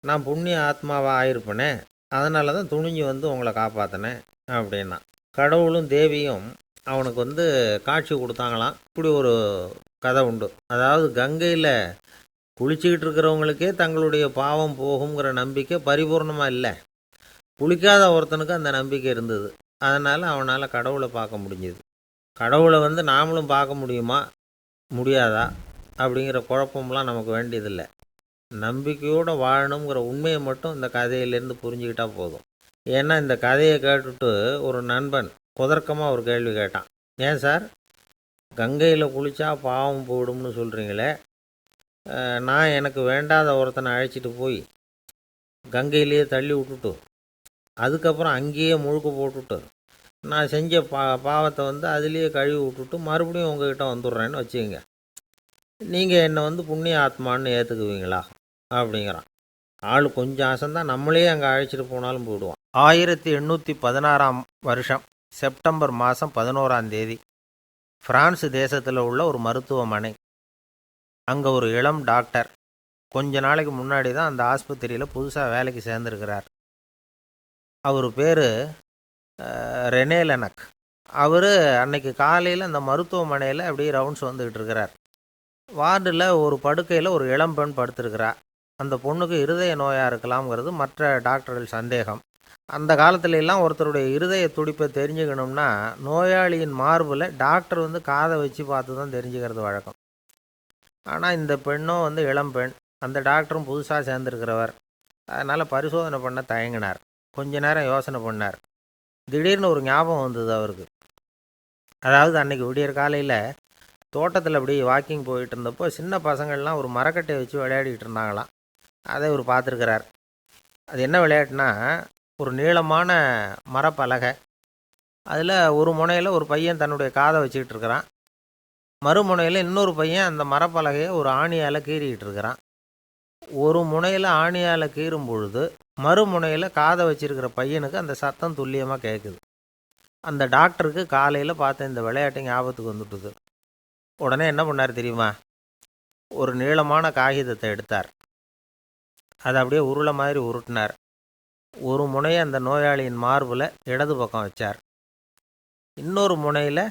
நான் புண்ணிய ஆத்மாவாக ஆயிருப்பேனே, அதனால தான் துணிஞ்சு வந்து உங்களை காப்பாற்றினேன் அப்படின்னா. கடவுளும் தேவியும் அவனுக்கு வந்து காட்சி கொடுத்தாங்களாம். இப்படி ஒரு கதை உண்டு. அதாவது கங்கையில் குளிச்சுக்கிட்டு இருக்கிறவங்களுக்கே தங்களுடைய பாவம் போகுங்கிற நம்பிக்கை பரிபூர்ணமாக இல்லை. குளிக்காத ஒருத்தனுக்கு அந்த நம்பிக்கை இருந்தது. அதனால் அவனால் கடவுளை பார்க்க முடிஞ்சுது. கடவுளை வந்து நாமளும் பார்க்க முடியுமா முடியாதா அப்படிங்கிற குழப்பம்லாம் நமக்கு வேண்டியதில்லை. நம்பிக்கையோடு வாழணுங்கிற உண்மையை மட்டும் இந்த கதையிலேருந்து புரிஞ்சுக்கிட்டால் போதும். ஏன்னா இந்த கதையை கேட்டுட்டு ஒரு நண்பன் குதர்க்கமாக ஒரு கேள்வி கேட்டான். ஏன் சார், கங்கையில் குளித்தா பாவம் போயிடும்னு சொல்கிறீங்களே, நான் எனக்கு வேண்டாத ஒருத்தனை அழைச்சிட்டு போய் கங்கையிலேயே தள்ளி விட்டுட்டு அதுக்கப்புறம் அங்கேயே முழுக்க போட்டுட்டு நான் செஞ்ச பாவத்தை வந்து அதுலேயே கழுவி விட்டுட்டு மறுபடியும் உங்ககிட்ட வந்துடுறேன்னு வச்சுக்கோங்க, நீங்கள் என்னை வந்து புண்ணிய ஆத்மான்னு ஏற்றுக்குவீங்களா அப்படிங்கிறான். ஆள் கொஞ்சம் அசந்தான் நம்மளே அங்கே அழைச்சிட்டு போனாலும் போயிடுவான். 1816 வருஷம் செப்டம்பர் மாதம் 11 பிரான்ஸ் தேசத்தில் உள்ள ஒரு மருத்துவமனை. அங்கே ஒரு இளம் டாக்டர் கொஞ்ச நாளைக்கு முன்னாடி தான் அந்த ஆஸ்பத்திரியில் புதுசாக வேலைக்கு சேர்ந்துருக்கிறார். அவர் பேர் ரெனே லெனக். அவர் அன்னைக்கு காலையில் அந்த மருத்துவமனையில் அப்படியே ரவுண்ட்ஸ் வந்துக்கிட்டு இருக்கிறார். வார்டில் ஒரு படுக்கையில் ஒரு இளம்பெண் படுத்திருக்கிறார். அந்த பொண்ணுக்கு இருதய நோயாக இருக்கலாம்ங்கிறது மற்ற டாக்டர்கள் சந்தேகம். அந்த காலத்துல ஒருத்தருடைய இருதய துடிப்பை தெரிஞ்சுக்கணும்னா நோயாளியின் மார்பில் டாக்டர் வந்து காதை வச்சு பார்த்து தான் தெரிஞ்சுக்கிறது வழக்கம். ஆனால் இந்த பெண்ணும் வந்து இளம்பெண், அந்த டாக்டரும் புதுசாக சேர்ந்துருக்கிறவர். அதனால் பரிசோதனை பண்ண தயங்கினார். கொஞ்ச நேரம் யோசனை பண்ணார். திடீர்னு ஒரு ஞாபகம் வந்தது அவருக்கு. அதாவது அன்றைக்கி விடியற் காலையில் தோட்டத்தில் அப்படி வாக்கிங் போயிட்டு இருந்தப்போ சின்ன பசங்கள்லாம் ஒரு மரக்கட்டையை வச்சு விளையாடிக்கிட்டு இருந்தாங்களாம். அதை இவர் பார்த்துருக்கிறார். அது என்ன விளையாட்டுனா, ஒரு நீளமான மரப்பலகை, அதில் ஒரு முனையில் ஒரு பையன் தன்னுடைய காதை வச்சுக்கிட்டு இருக்கிறான், மறுமுனையில் இன்னொரு பையன் அந்த மரப்பலகையை ஒரு ஆணியால் கீறிக்கிட்டு இருக்கிறான். ஒரு முனையில் ஆணியால் கீறும் பொழுது மறுமுனையில் காதை வச்சிருக்கிற பையனுக்கு அந்த சத்தம் துல்லியமாக கேட்குது. அந்த டாக்டருக்கு காலையில் பார்த்த இந்த விளையாட்டு ஞாபகத்துக்கு வந்துட்டுது. உடனே என்ன பண்ணார் தெரியுமா? ஒரு நீளமான காகிதத்தை எடுத்தார். அதை அப்படியே உருளை மாதிரி உருட்டினார். ஒரு முனையை அந்த நோயாளியின் மார்பில் இடது பக்கம் வச்சார், இன்னொரு முனையில்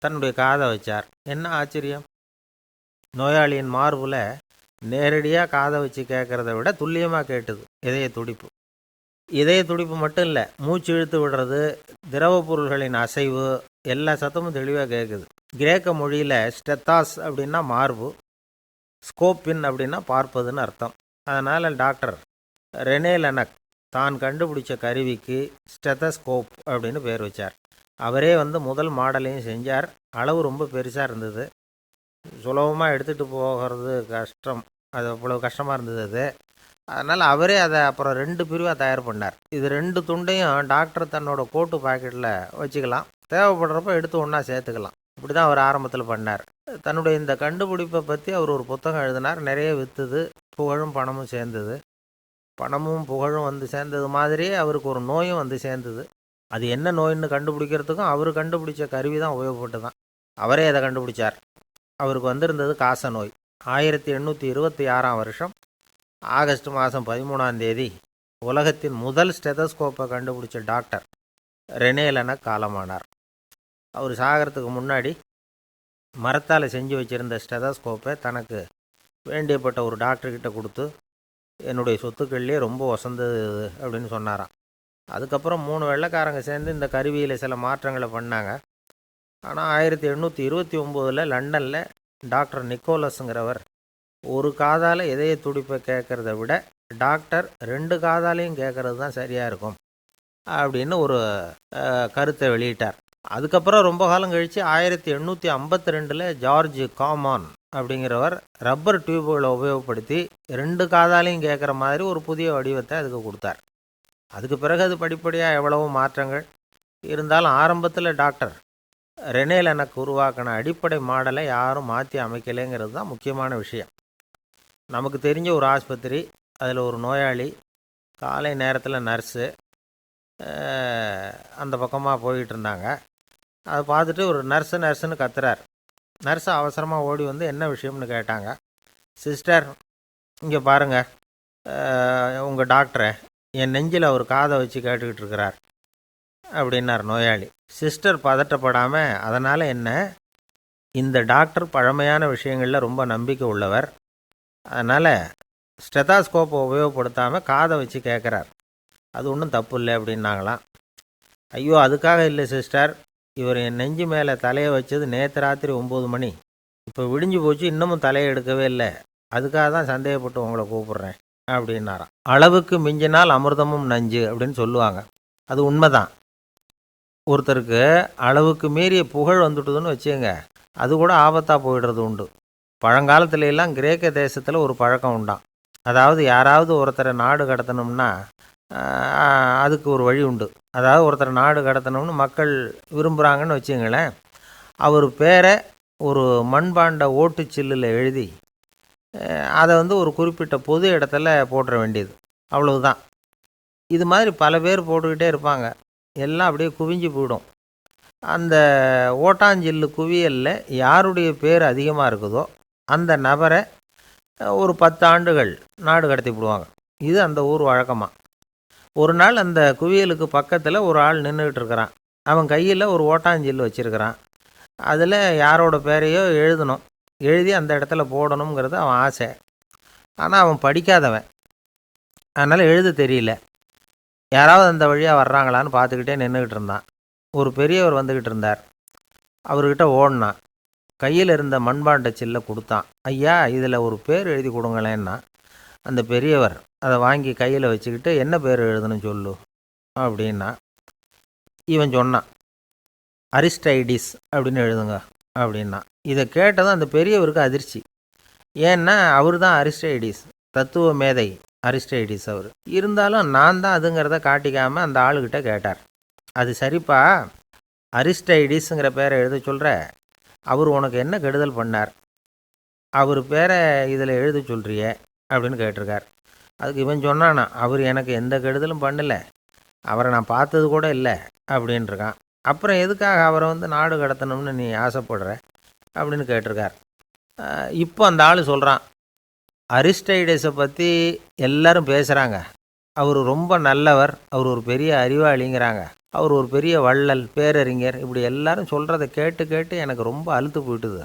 தன்னுடைய காதை வச்சார். என்ன ஆச்சரியம்! நோயாளியின் மார்பில் நேரடியாக காதை வச்சு கேட்குறத விட துல்லியமாக கேட்டுது இதய துடிப்பு. இதய துடிப்பு மட்டும் இல்லை, மூச்சு இழுத்து விடுறது, திரவ பொருள்களின் அசைவு, எல்லா சத்தமும் தெளிவாக கேட்குது. கிரேக்க மொழியில் ஸ்டெத்தாஸ் அப்படின்னா மார்பு, ஸ்கோப்பின் அப்படின்னா பார்ப்பதுன்னு அர்த்தம். அதனால் டாக்டர் ரெனே லெனக் தான் கண்டுபிடிச்ச கருவிக்கு ஸ்டெத்தஸ்கோப் அப்படின்னு பேர் வச்சார். அவரே வந்து முதல் மாடலையும் செஞ்சார். அளவு ரொம்ப பெருசாக இருந்தது, சுலபமாக எடுத்துகிட்டு போகிறது கஷ்டம், அது அவ்வளோ கஷ்டமாக இருந்தது அது. அதனால் அவரே அதை அப்புறம் 2 பிரிவாக தயார் பண்ணார். இது 2 துண்டையும் டாக்டர் தன்னோட கோட்டு பாக்கெட்டில் வச்சுக்கலாம், தேவைப்படுறப்ப எடுத்து ஒன்றா சேர்த்துக்கலாம். இப்படி தான் அவர் ஆரம்பத்தில் பண்ணார். தன்னுடைய இந்த கண்டுபிடிப்பை பற்றி அவர் ஒரு புத்தகம் எழுதினார். நிறைய விற்றுது, புகழும் பணமும் சேர்ந்தது. பணமும் புகழும் வந்து சேர்ந்தது மாதிரியே அவருக்கு ஒரு நோயும் வந்து சேர்ந்தது. அது என்ன நோயின்னு கண்டுபிடிக்கிறதுக்கும் அவர் கண்டுபிடிச்ச கருவி தான் உபயோகப்பட்டு தான். அவரே அதை கண்டுபிடிச்சார். அவருக்கு வந்திருந்தது காச நோய். 1826 வருஷம் ஆகஸ்ட் மாதம் 13 உலகத்தின் முதல் ஸ்டெதஸ்கோப்பை கண்டுபிடிச்ச டாக்டர் ரெனே லெனக் காலமானார். அவர் சாகிறதுக்கு முன்னாடி மரத்தால் செஞ்சு வச்சுருந்த ஸ்டெதஸ்கோப்பை தனக்கு வேண்டியப்பட்ட ஒரு டாக்டர்கிட்ட கொடுத்து, என்னுடைய சொத்துக்கள்லேயே ரொம்ப வசந்தது அப்படின்னு சொன்னாராம். அதுக்கப்புறம் 3 வெள்ளைக்காரங்க சேர்ந்து இந்த கருவியில் சில மாற்றங்களை பண்ணாங்க. ஆனால் 1829 லண்டனில் டாக்டர் நிக்கோலஸுங்கிறவர் ஒரு காதால் இதய துடிப்பை கேட்குறத விட டாக்டர் 2 காதாலையும் கேட்குறது தான் சரியாக இருக்கும் அப்படின்னு ஒரு கருத்தை வெளியிட்டார். அதுக்கப்புறம் ரொம்ப காலம் கழித்து 1852 ஜார்ஜ் காமான் அப்படிங்கிறவர் ரப்பர் டியூப்களை உபயோகப்படுத்தி 2 காதாலையும் கேட்குற மாதிரி ஒரு புதிய வடிவத்தை அதுக்கு கொடுத்தார். அதுக்கு பிறகு அது படிப்படியாக எவ்வளவோ மாற்றங்கள் இருந்தாலும் ஆரம்பத்தில் டாக்டர் ரெனே லெனக் உருவாக்கின அடிப்படை மாடலை யாரும் மாற்றி அமைக்கலைங்கிறது தான் முக்கியமான விஷயம். நமக்கு தெரிஞ்ச ஒரு ஆஸ்பத்திரி, அதில் ஒரு நோயாளி, காலை நேரத்தில் நர்ஸு அந்த பக்கமாக போயிட்டு இருந்தாங்க. அதை பார்த்துட்டு ஒரு நர்ஸுன்னு கத்துறார். நர்ஸு அவசரமாக ஓடி வந்து என்ன விஷயம்னு கேட்டாங்க. சிஸ்டர், இங்கே பாருங்கள், உங்கள் டாக்டரை என் நெஞ்சில் அவர் காதை வச்சு கேட்டுக்கிட்டு இருக்கிறார் அப்படின்னார் நோயாளி. சிஸ்டர் பதட்டப்படாமல், அதனால் என்ன, இந்த டாக்டர் பழமையான விஷயங்களில் ரொம்ப நம்பிக்கை உள்ளவர், அதனால் ஸ்டெதாஸ்கோப்பை உபயோகப்படுத்தாமல் காதை வச்சு கேட்குறார், அது ஒன்றும் தப்பு இல்லை அப்படின்னாங்களாம். ஐயோ, அதுக்காக இல்லை சிஸ்டர், இவர் என் நெஞ்சு மேலே தலையை வச்சது நேற்று ராத்திரி 9 மணி, இப்போ விடிஞ்சு போச்சு, இன்னமும் தலையை எடுக்கவே இல்லை, அதுக்காக தான் சந்தேகப்பட்டு உங்களை கூப்பிட்றேன் அப்படின்னாராம். அளவுக்கு மிஞ்சினால் அமிர்தமும் நஞ்சு அப்படின்னு சொல்லுவாங்க. அது உண்மைதான். ஒருத்தருக்கு அளவுக்கு மீறிய புகழ் வந்துட்டுதுன்னு வச்சுங்க, அது கூட ஆபத்தாக போயிடுறது உண்டு. பழங்காலத்துல எல்லாம் கிரேக்க தேசத்தில் ஒரு பழக்கம் உண்டாம். அதாவது யாராவது ஒருத்தரை நாடு கடத்தணும்னா அதுக்கு ஒரு வழி உண்டு. அதாவது ஒருத்தரை நாடு கடத்தணும்னு மக்கள் விரும்புகிறாங்கன்னு வச்சுங்களேன், அவர் பேரை ஒரு மண்பாண்ட ஓட்டுச்சில்லில் எழுதி அதை ஒரு குறிப்பிட்ட பொது இடத்துல போட்டுற வேண்டியது, அவ்வளவுதான். இது மாதிரி பல பேர் போட்டுக்கிட்டே இருப்பாங்க, எல்லாம் அப்படியே குவிஞ்சு போயிடும். அந்த ஓட்டாஞ்சில்லு குவியலில் யாருடைய பேர் அதிகமாக இருக்குதோ அந்த நபரை ஒரு 10 ஆண்டுகள் நாடு கடத்தி விடுவாங்க. இது அந்த ஊர் வழக்கமாக. ஒரு நாள் அந்த குவியலுக்கு பக்கத்தில் ஒரு ஆள் நின்றுக்கிட்டு இருக்கிறான். அவன் கையில் ஒரு ஓட்டாஞ்சில்லு வச்சுருக்கிறான். அதில் யாரோட பேரையோ எழுதணும், எழுதி அந்த இடத்துல போடணுங்கிறது அவன் ஆசை. ஆனால் அவன் படிக்காதவன், அதனால் எழுத தெரியல. யாராவது அந்த வழியாக வர்றாங்களான்னு பார்த்துக்கிட்டே நின்றுக்கிட்டு இருந்தான். ஒரு பெரியவர் வந்துக்கிட்டு இருந்தார். அவர்கிட்ட ஓடினான். கையில் இருந்த மண்பாண்ட சில்லை கொடுத்தான். ஐயா, இதில் ஒரு பேர் எழுதி கொடுங்களேன்னா. அந்த பெரியவர் அதை வாங்கி கையில் வச்சுக்கிட்டு, என்ன பேர் எழுதணும் சொல்லு அப்படின்னா. இவன் சொன்னான், அரிஸ்டைடிஸ் அப்படின்னு எழுதுங்க அப்படின்னா. இதை கேட்டதும் அந்த பெரியவருக்கு அதிர்ச்சி. ஏன்னா அவர் தான் அரிஸ்டைடிஸ், தத்துவ மேதை அரிஸ்டைடிஸ் அவர். இருந்தாலும் நான் தான் அதுங்கிறத காட்டிக்காமல் அந்த ஆளுகிட்ட கேட்டார். அது சரிப்பா, அரிஸ்டைடிஸுங்கிற பேரை எழுத சொல்கிற, அவர் உனக்கு என்ன கெடுதல் பண்ணார், அவர் பேரை இதில் எழுத சொல்கிறியே அப்படின்னு கேட்டிருக்கார். அதுக்கு இவன் சொன்னானா, அவர் எனக்கு எந்த கெடுதலும் பண்ணலை, அவரை நான் பார்த்தது கூட இல்லை அப்படின்ட்டுருக்கான். அப்புறம் எதுக்காக அவரை நாடு கடத்தணும்னு நீ ஆசைப்படுற அப்படின்னு கேட்டிருக்கார். இப்போ அந்த ஆள் சொல்கிறான், அரிஸ்டைடஸை பற்றி எல்லாரும் பேசுகிறாங்க, அவர் ரொம்ப நல்லவர், அவர் ஒரு பெரிய அறிவாளிங்கிறாங்க, அவர் ஒரு பெரிய வள்ளல், பேரறிஞர், இப்படி எல்லாரும் சொல்கிறத கேட்டு கேட்டு எனக்கு ரொம்ப அலுத்து போயிட்டுது,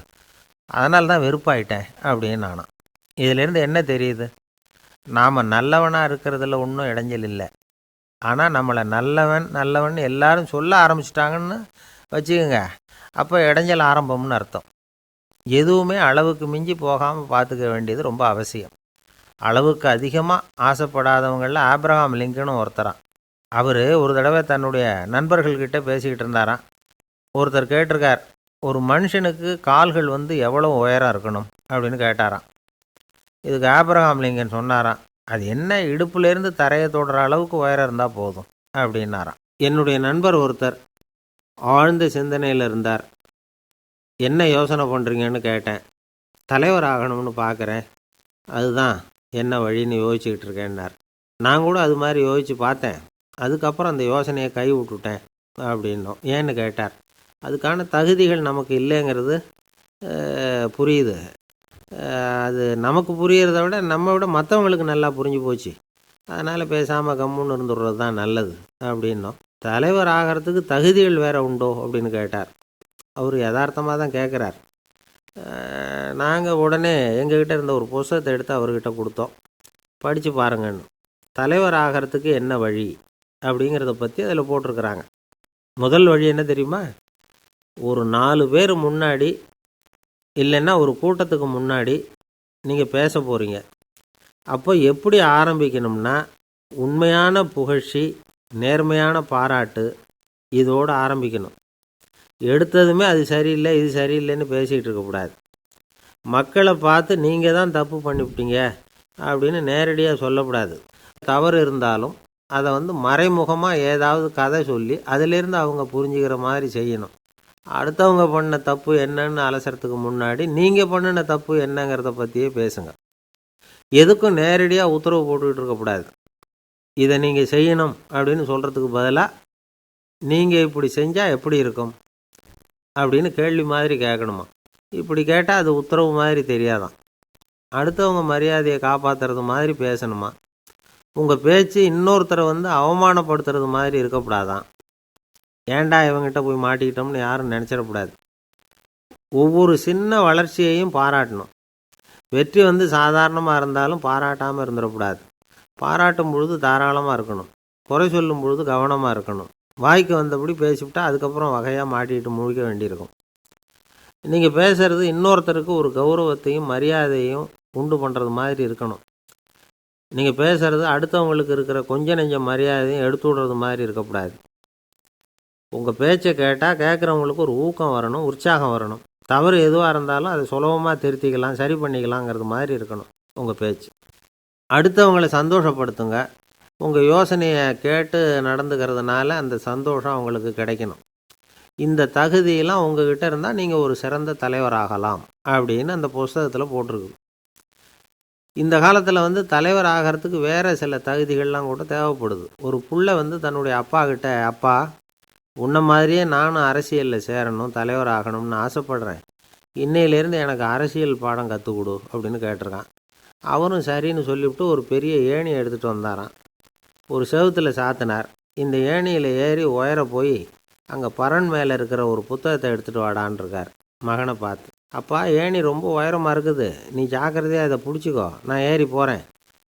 அதனால தான் வெறுப்பாயிட்டேன் அப்படின்னு நானும். இதிலேருந்து என்ன தெரியுது, நாம் நல்லவனாக இருக்கிறதுல ஒன்றும் இடைஞ்சல் இல்லை. ஆனால் நம்மளை நல்லவன் எல்லாரும் சொல்ல ஆரம்பிச்சிட்டாங்கன்னு வச்சுக்கோங்க, அப்போ இடைஞ்சல் ஆரம்பம்னு அர்த்தம். எதுவுமே அளவுக்கு மிஞ்சி போகாமல் பார்த்துக்க வேண்டியது ரொம்ப அவசியம். அளவுக்கு அதிகமாக ஆசைப்படாதவங்களில் ஆப்ரஹாம் லிங்கனும் ஒருத்தரான். அவர் ஒரு தடவை தன்னுடைய நண்பர்கள்கிட்ட பேசிக்கிட்டு இருந்தாராம். ஒருத்தர் கேட்டிருக்கார், ஒரு மனுஷனுக்கு கால்கள் எவ்வளோ உயரம் இருக்கணும் அப்படின்னு கேட்டாராம். இதுக்கு ஆப்ரஹாம் லிங்கன் சொன்னாராம், அது என்ன, இடுப்புலேருந்து தரையை தொடுற அளவுக்கு உயரம் இருந்தால் போதும் அப்படின்னாராம். என்னுடைய நண்பர் ஒருத்தர் ஆழ்ந்த சிந்தனையில் இருந்தார். என்ன யோசனை பண்ணுறீங்கன்னு கேட்டேன். தலைவர் ஆகணும்னு பார்க்குறேன், அதுதான் என்ன வழின்னு யோசிச்சுக்கிட்டு இருக்கேன்னார். நான் கூட அது மாதிரி யோசித்து பார்த்தேன், அதுக்கப்புறம் அந்த யோசனையை கை விட்டுட்டேன் அப்படின்னோம். ஏன்னு கேட்டார். அதுக்கான தகுதிகள் நமக்கு இல்லைங்கிறது புரியுது. அது நமக்கு புரியறத விட நம்ம விட மற்றவங்களுக்கு நல்லா புரிஞ்சு போச்சு. அதனால் பேசாமல் கம்முன்னு இருந்துடுறது தான் நல்லது அப்படின்னோம். தலைவர் ஆகிறதுக்கு தகுதிகள் வேற உண்டோ அப்படின்னு கேட்டார். அவர் யதார்த்தமாக தான் கேட்குறார். நாங்கள் உடனே எங்ககிட்ட இருந்த ஒரு புஸ்தகத்தை எடுத்து அவர்கிட்ட கொடுத்தோம். படித்து பாருங்கன்னு. தலைவர் ஆகிறதுக்கு என்ன வழி அப்படிங்கிறத பற்றி அதில் போட்டிருக்கிறாங்க. முதல் வழி என்ன தெரியுமா? ஒரு 4 பேர் முன்னாடி இல்லைன்னா ஒரு கூட்டத்துக்கு முன்னாடி நீங்கள் பேச போகிறீங்க. அப்போ எப்படி ஆரம்பிக்கணும்னா, உண்மையான புகழ்ச்சி, நேர்மையான பாராட்டு, இதோடு ஆரம்பிக்கணும். எடுத்ததுமே அது சரியில்லை இது சரியில்லைன்னு பேசிகிட்டு இருக்கக்கூடாது. மக்களை பார்த்து நீங்கள் தான் தப்பு பண்ணிவிட்டீங்க அப்படின்னு நேரடியாக சொல்லக்கூடாது. தவறு இருந்தாலும் அதை மறைமுகமாக ஏதாவது கதை சொல்லி அதிலேருந்து அவங்க புரிஞ்சுக்கிற மாதிரி செய்யணும். அடுத்தவங்க பண்ண தப்பு என்னன்னு அலசறதுக்கு முன்னாடி நீங்கள் பண்ணின தப்பு என்னங்கிறத பற்றியே பேசுங்க. எதுக்கும் நேரடியாக உத்தரவு போட்டுக்கிட்டு இருக்கக்கூடாது. இதை நீங்கள் செய்யணும் அப்படின்னு சொல்கிறதுக்கு பதிலாக நீங்கள் இப்படி செஞ்சால் எப்படி இருக்கும் அப்படின்னு கேள்வி மாதிரி கேட்கணுமா. இப்படி கேட்டால் அது உத்தரவு மாதிரி தெரியாதான். அடுத்தவங்க மரியாதையை காப்பாற்றுறது மாதிரி பேசணுமா. உங்கள் பேச்சு இன்னொருத்தரை அவமானப்படுத்துறது மாதிரி இருக்கக்கூடாதான். ஏன்டா இவங்கிட்ட போய் மாட்டிக்கிட்டோம்னு யாரும் நினச்சிடக்கூடாது. ஒவ்வொரு சின்ன வளர்ச்சியையும் பாராட்டணும். வெற்றி சாதாரணமாக இருந்தாலும் பாராட்டாமல் இருந்துடக்கூடாது. பாராட்டும் பொழுது தாராளமாக இருக்கணும். குறை சொல்லும் பொழுது கவனமாக இருக்கணும். வாய்க்கு வந்தபடி பேசிவிட்டா அதுக்கப்புறம் வகையாக மாட்டிக்கிட்டு முழிக்க வேண்டியிருக்கும். நீங்கள் பேசுகிறது இன்னொருத்தருக்கு ஒரு கௌரவத்தையும் மரியாதையும் உண்டு பண்ணுறது மாதிரி இருக்கணும். நீங்கள் பேசுகிறது அடுத்தவங்களுக்கு இருக்கிற கொஞ்ச நெஞ்ச மரியாதையும் எடுத்து விடுறது மாதிரி இருக்கக்கூடாது. உங்கள் பேச்சை கேட்டால் கேட்குறவங்களுக்கு ஒரு ஊக்கம் வரணும், உற்சாகம் வரணும். தவறு எதுவாக இருந்தாலும் அதை சுலபமாக திருத்திக்கலாம், சரி பண்ணிக்கலாங்கிறது மாதிரி இருக்கணும் உங்கள் பேச்சு. அடுத்தவங்களை சந்தோஷப்படுத்துங்க. உங்கள் யோசனையை கேட்டு நடந்துக்கிறதுனால அந்த சந்தோஷம் அவங்களுக்கு கிடைக்கணும். இந்த தகுதியெல்லாம் உங்ககிட்ட இருந்தால் நீங்கள் ஒரு சிறந்த தலைவராகலாம் அப்படின்னு அந்த புஸ்தகத்தில் போட்டிருக்கு. இந்த காலத்தில் தலைவர் ஆகிறதுக்கு வேறு சில தகுதிகள்லாம் கூட தேவைப்படுது. ஒரு புள்ள தன்னுடைய அப்பா கிட்ட, அப்பா உன்ன மாதிரியே நானும் அரசியலில் சேரணும், தலைவர் ஆகணும்னு ஆசைப்படுறேன். இன்னையிலேருந்து எனக்கு அரசியல் பாடம் கற்றுக் கொடு அப்படின்னு கேட்டிருக்கான். அவரும் சரின்னு சொல்லிவிட்டு ஒரு பெரிய ஏணியை எடுத்துகிட்டு வந்தாராம். ஒரு செவுத்தில் சாத்தினார். இந்த ஏணியில் ஏறி உயர போய் அங்கே பரன் மேலே இருக்கிற ஒரு புத்தகத்தை எடுத்துகிட்டு வாடான் இருக்கார். மகனை பார்த்து, அப்பா ஏணி ரொம்ப உயரமாக இருக்குது, நீ ஜாக்கிரதையாக இதை பிடிச்சிக்கோ, நான் ஏறி போகிறேன்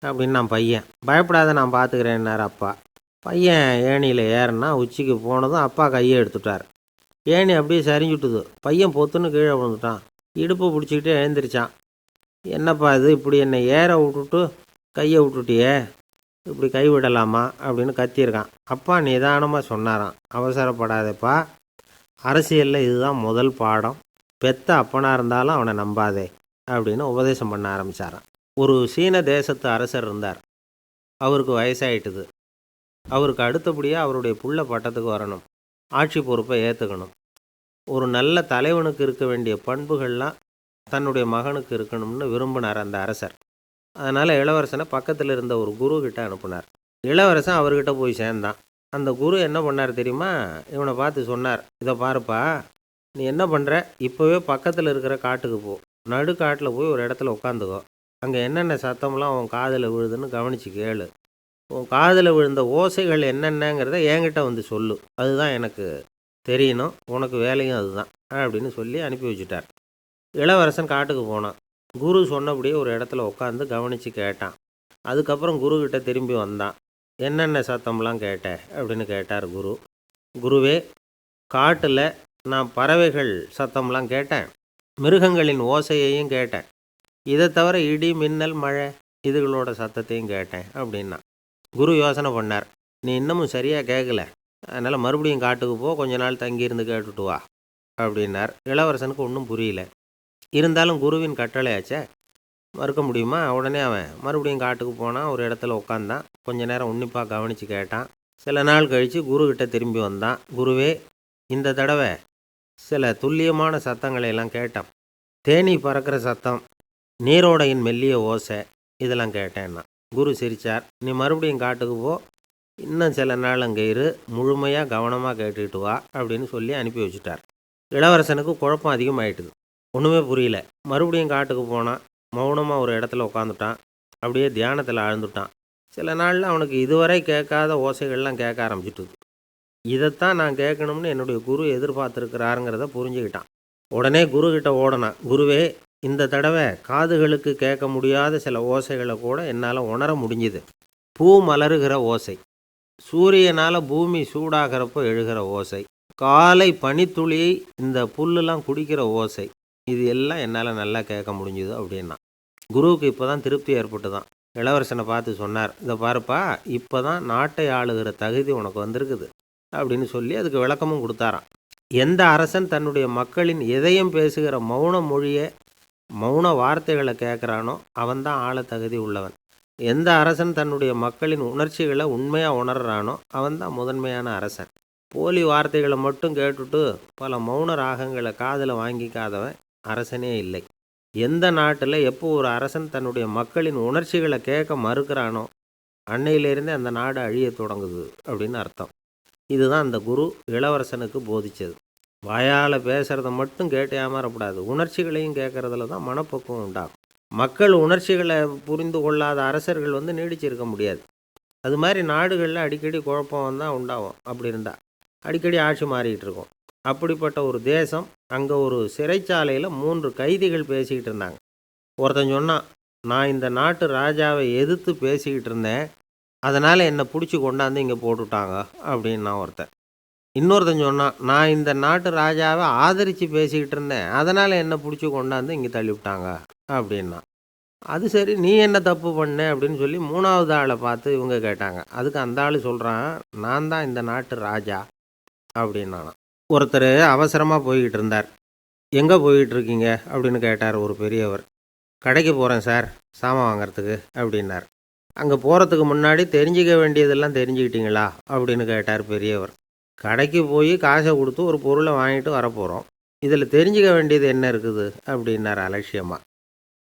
அப்படின்னு நான் பையன். பயப்படாத, நான் பார்த்துக்கிறேன்னார் அப்பா. பையன் ஏணியில் ஏறினா உச்சிக்கு போனதும் அப்பா கையை எடுத்துட்டார். ஏணி அப்படியே சரிஞ்சுட்டுது. பையன் பொத்துன்னு கீழே விழுந்துட்டான். இடுப்பை பிடிச்சிக்கிட்டே எழுந்திரிச்சான். என்னப்பா இது, இப்படி என்னை ஏற விட்டுட்டு கையை விட்டுட்டியே, இப்படி கைவிடலாமா அப்படின்னு கத்தியிருக்கான். அப்பா நிதானமாக சொன்னாராம், அவசரப்படாதேப்பா, அரசியலில் இதுதான் முதல் பாடம், பெத்த அப்பனாக இருந்தாலும் அவனை நம்பாதே அப்படின்னு உபதேசம் பண்ண ஆரம்பித்தாராம். ஒரு சீன தேசத்து அரசர் இருந்தார். அவருக்கு வயசாயிட்டுது. அவருக்கு அடுத்தபடியாக அவருடைய புள்ள பட்டத்துக்கு வரணும், ஆட்சி பொறுப்பை ஏற்றுக்கணும். ஒரு நல்ல தலைவனுக்கு இருக்க வேண்டிய பண்புகள்லாம் தன்னுடைய மகனுக்கு இருக்கணும்னு விரும்பினார் அந்த அரசர். அதனால் இளவரசனை பக்கத்தில் இருந்த ஒரு குரு கிட்ட அனுப்புனார். இளவரசன் அவர்கிட்ட போய் சேர்ந்தான். அந்த குரு என்ன பண்ணார் தெரியுமா? இவனை பார்த்து சொன்னார், இதை பாருப்பா, நீ என்ன பண்ணுற, இப்போவே பக்கத்தில் இருக்கிற காட்டுக்கு போ, நடு காட்டில் போய் ஒரு இடத்துல உட்காந்துக்கோ. அங்கே என்னென்ன சத்தம்லாம் உன் காதில் விழுதுன்னு கவனித்து கேளு. உன் காதில் விழுந்த ஓசைகள் என்னென்னங்கிறத என்கிட்ட சொல்லு, அதுதான் எனக்கு தெரியணும், உனக்கு வேலையும் அதுதான் அப்படின்னு சொல்லி அனுப்பி வச்சுட்டார். இளவரசன் காட்டுக்கு போனான். குரு சொன்னபடியே ஒரு இடத்துல உட்காந்து கவனித்து கேட்டான். அதுக்கப்புறம் குருக்கிட்ட திரும்பி வந்தான். என்னென்ன சத்தம்லாம் கேட்ட அப்படின்னு கேட்டார் குரு. குருவே, காட்டில் நான் பறவைகள் சத்தம்லாம் கேட்டேன், மிருகங்களின் ஓசையையும் கேட்டேன், இதை தவிர இடி மின்னல் மழை இதுகளோட சத்தத்தையும் கேட்டேன் அப்படின்னா. குரு யோசனை பண்ணார், நீ இன்னமும் சரியாக கேட்கல, அதனால் மறுபடியும் காட்டுக்கு போ, கொஞ்ச நாள் தங்கியிருந்து கேட்டுட்டு வா அப்படின்னார். இளவரசனுக்கு ஒன்றும் புரியல. இருந்தாலும் குருவின் கட்டளையாச்சே, மறுக்க முடியுமா? உடனே அவன் மறுபடியும் காட்டுக்கு போனான். ஒரு இடத்துல உட்காந்தான். கொஞ்ச நேரம் உன்னிப்பாக கவனித்து கேட்டான். சில நாள் கழித்து குருக்கிட்ட திரும்பி வந்தான். குருவே, இந்த தடவை சில துல்லியமான சத்தங்களையெல்லாம் கேட்டான். தேனீ பறக்கிற சத்தம், நீரோடையின் மெல்லிய ஓசை, இதெல்லாம் கேட்டேன்னா. குரு சிரித்தார். நீ மறுபடியும் காட்டுக்கு போ, இன்னும் சில நாள் அங்கே இரு, முழுமையாக கவனமாக கேட்டுக்கிட்டு வா அப்படின்னு சொல்லி அனுப்பி வச்சுட்டார். இளவரசனுக்கு குழப்பம் அதிகமாயிட்டுது. ஒன்றுமே புரியல. மறுபடியும் காட்டுக்கு போனான். மௌனமாக ஒரு இடத்துல உட்காந்துட்டான். அப்படியே தியானத்தில் ஆழ்ந்துட்டான். சில நாளில் அவனுக்கு இதுவரை கேட்காத ஓசைகள்லாம் கேட்க ஆரம்பிச்சிட்டுது. இதைத்தான் நான் கேட்கணும்னு என்னுடைய குரு எதிர்பார்த்துருக்கிறாருங்கிறத புரிஞ்சுக்கிட்டான். உடனே குரு கிட்ட ஓடனான். குருவே, இந்த தடவை காதுகளுக்கு கேட்க முடியாத சில ஓசைகளை கூட என்னால் உணர முடிஞ்சுது. பூ மலருகிற ஓசை, சூரியனால் பூமி சூடாகிறப்போ எழுகிற ஓசை, காலை பனித்துளி இந்த புல்லுலாம் குடிக்கிற ஓசை, இது எல்லாம் என்னால் நல்லா கேட்க முடிஞ்சுது அப்படின்னா. குருவுக்கு இப்போ தான் திருப்தி ஏற்பட்டு தான் இளவரசனை பார்த்து சொன்னார், இதை பாருப்பா, இப்போ தான் நாட்டை ஆளுகிற தகுதி உனக்கு வந்திருக்குது அப்படின்னு சொல்லி அதுக்கு விளக்கமும் கொடுத்தாராம். எந்த அரசன் தன்னுடைய மக்களின் எதையும் பேசுகிற மௌன மொழியை, மௌன வார்த்தைகளை கேட்குறானோ அவன்தான் ஆள தகுதி உள்ளவன். எந்த அரசன் தன்னுடைய மக்களின் உணர்ச்சிகளை உண்மையாக உணர்றானோ அவன்தான் முதன்மையான அரசன். போலி வார்த்தைகளை மட்டும் கேட்டுட்டு பல மௌன ராகங்களை காதில் வாங்கிக்காதவன் அரசனே இல்லை. எந்த நாட்டில் எப்போ ஒரு அரசன் தன்னுடைய மக்களின் உணர்ச்சிகளை கேட்க மறுக்கிறானோ அன்னையிலேருந்தே அந்த நாடு அழிய தொடங்குது அப்படின்னு அர்த்தம். இதுதான் அந்த குரு இளவரசனுக்கு போதிச்சது. வாயால் பேசுகிறத மட்டும் கேட்டு ஏமாறக்கூடாது, உணர்ச்சிகளையும் கேட்குறதுல தான் மனப்பக்குவம் உண்டாகும். மக்கள் உணர்ச்சிகளை புரிந்து கொள்ளாத அரசர்கள் நீடிச்சிருக்க முடியாது. அது மாதிரி நாடுகளில் அடிக்கடி குழப்பம் தான் உண்டாகும். அப்படி இருந்தால் அடிக்கடி ஆட்சி மாறிக்கிட்டு இருக்கும். அப்படிப்பட்ட ஒரு தேசம், அங்கே ஒரு சிறைச்சாலையில் 3 கைதிகள் பேசிக்கிட்டு இருந்தாங்க. ஒருத்தன் சொன்னான், நான் இந்த நாட்டு ராஜாவை எதிர்த்து பேசிக்கிட்டு இருந்தேன், அதனால் என்னை பிடிச்சி கொண்டாந்து இங்கே போட்டுவிட்டாங்க அப்படின்னா ஒருத்தன். இன்னொருத்தன் சொன்னான், நான் இந்த நாட்டு ராஜாவை ஆதரித்து பேசிக்கிட்டு இருந்தேன், அதனால் என்னை பிடிச்சி கொண்டாந்து இங்கே தள்ளிவிட்டாங்க அப்படின்னா. அது சரி, நீ என்ன தப்பு பண்ண அப்படின்னு சொல்லி 3வது ஆளை பார்த்து இவங்க கேட்டாங்க. அதுக்கு அந்த ஆள் சொல்கிறான், நான் தான் இந்த நாட்டு ராஜா அப்படின்னானா. ஒருத்தர் அவசரமாக போய்கிட்டு இருந்தார். எங்கே போய்கிட்டு இருக்கீங்க அப்படின்னு கேட்டார் ஒரு பெரியவர். கடைக்கு போகிறேன் சார், சாமான் வாங்கிறதுக்கு அப்படின்னார். அங்கே போகிறதுக்கு முன்னாடி தெரிஞ்சிக்க வேண்டியதெல்லாம் தெரிஞ்சுக்கிட்டீங்களா அப்படின்னு கேட்டார் பெரியவர். கடைக்கு போய் காசை கொடுத்து ஒரு பொருளை வாங்கிட்டு வரப்போகிறோம், இதில் தெரிஞ்சிக்க வேண்டியது என்ன இருக்குது அப்படின்னார் அலட்சியமாக.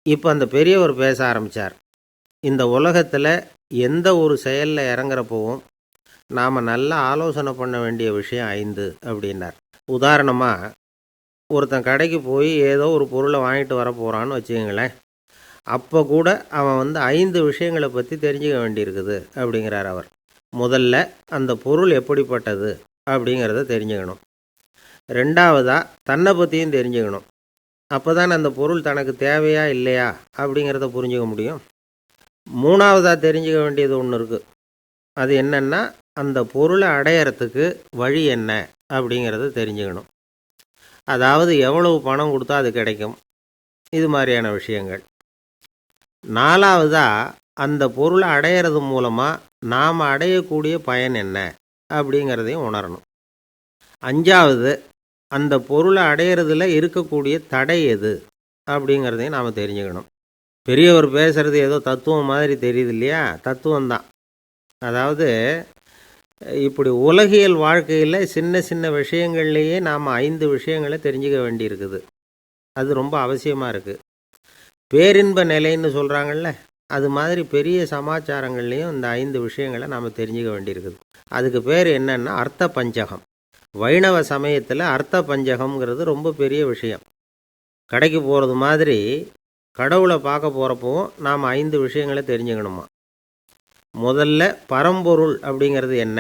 இப்போ அந்த பெரியவர் பேச ஆரம்பித்தார். இந்த உலகத்தில் எந்த ஒரு செயலில் இறங்குறப்போவும் நாம் நல்லா ஆலோசனை பண்ண வேண்டிய விஷயம் 5 அப்படின்னார். உதாரணமாக, ஒருத்தன் கடைக்கு போய் ஏதோ ஒரு பொருளை வாங்கிட்டு வர போகிறான்னு வச்சுக்கங்களேன். அப்போ கூட அவன் 5 விஷயங்களை பற்றி தெரிஞ்சுக்க வேண்டியிருக்குது அப்படிங்கிறார் அவர். முதல்ல அந்த பொருள் எப்படிப்பட்டது அப்படிங்கிறத தெரிஞ்சுக்கணும். 2வதாக தன்னை பற்றியும் தெரிஞ்சுக்கணும். அப்போ தான் அந்த பொருள் தனக்கு தேவையா இல்லையா அப்படிங்கிறத புரிஞ்சுக்க முடியும். 3வதாக தெரிஞ்சுக்க வேண்டியது ஒன்று இருக்குது. அது என்னென்னா, அந்த பொருளை அடையிறதுக்கு வழி என்ன அப்படிங்கிறத தெரிஞ்சுக்கணும். அதாவது எவ்வளவு பணம் கொடுத்தா அது கிடைக்கும், இது மாதிரியான விஷயங்கள். 4வதாக அந்த பொருளை அடையிறது மூலமாக நாம் அடையக்கூடிய பயன் என்ன அப்படிங்கிறதையும் உணரணும். 5வது, அந்த பொருளை அடையிறதுல இருக்கக்கூடிய தடை எது அப்படிங்கிறதையும் நாம் தெரிஞ்சுக்கணும். பெரியவர் பேசுகிறது ஏதோ தத்துவம் மாதிரி தெரியுது இல்லையா? தத்துவம்தான். அதாவது இப்படி உலகியல் வாழ்க்கையில் சின்ன சின்ன விஷயங்கள்லேயே நாம் 5 விஷயங்களை தெரிஞ்சுக்க வேண்டியிருக்குது. அது ரொம்ப அவசியமாக இருக்குது. பேரின்ப நிலைன்னு சொல்கிறாங்கள்ல, அது மாதிரி பெரிய சமாச்சாரங்கள்லேயும் இந்த 5 விஷயங்களை நாம் தெரிஞ்சுக்க வேண்டியிருக்குது. அதுக்கு பேர் என்னன்னா அர்த்த பஞ்சகம். வைணவ சமயத்தில் அர்த்த பஞ்சகம்ங்கிறது ரொம்ப பெரிய விஷயம். கடைக்கு போகிறது மாதிரி கடவுளை பார்க்க போகிறப்பவும் நாம் 5 விஷயங்களை தெரிஞ்சுக்கணுமா. முதல்ல பரம்பொருள் அப்படிங்கிறது என்ன,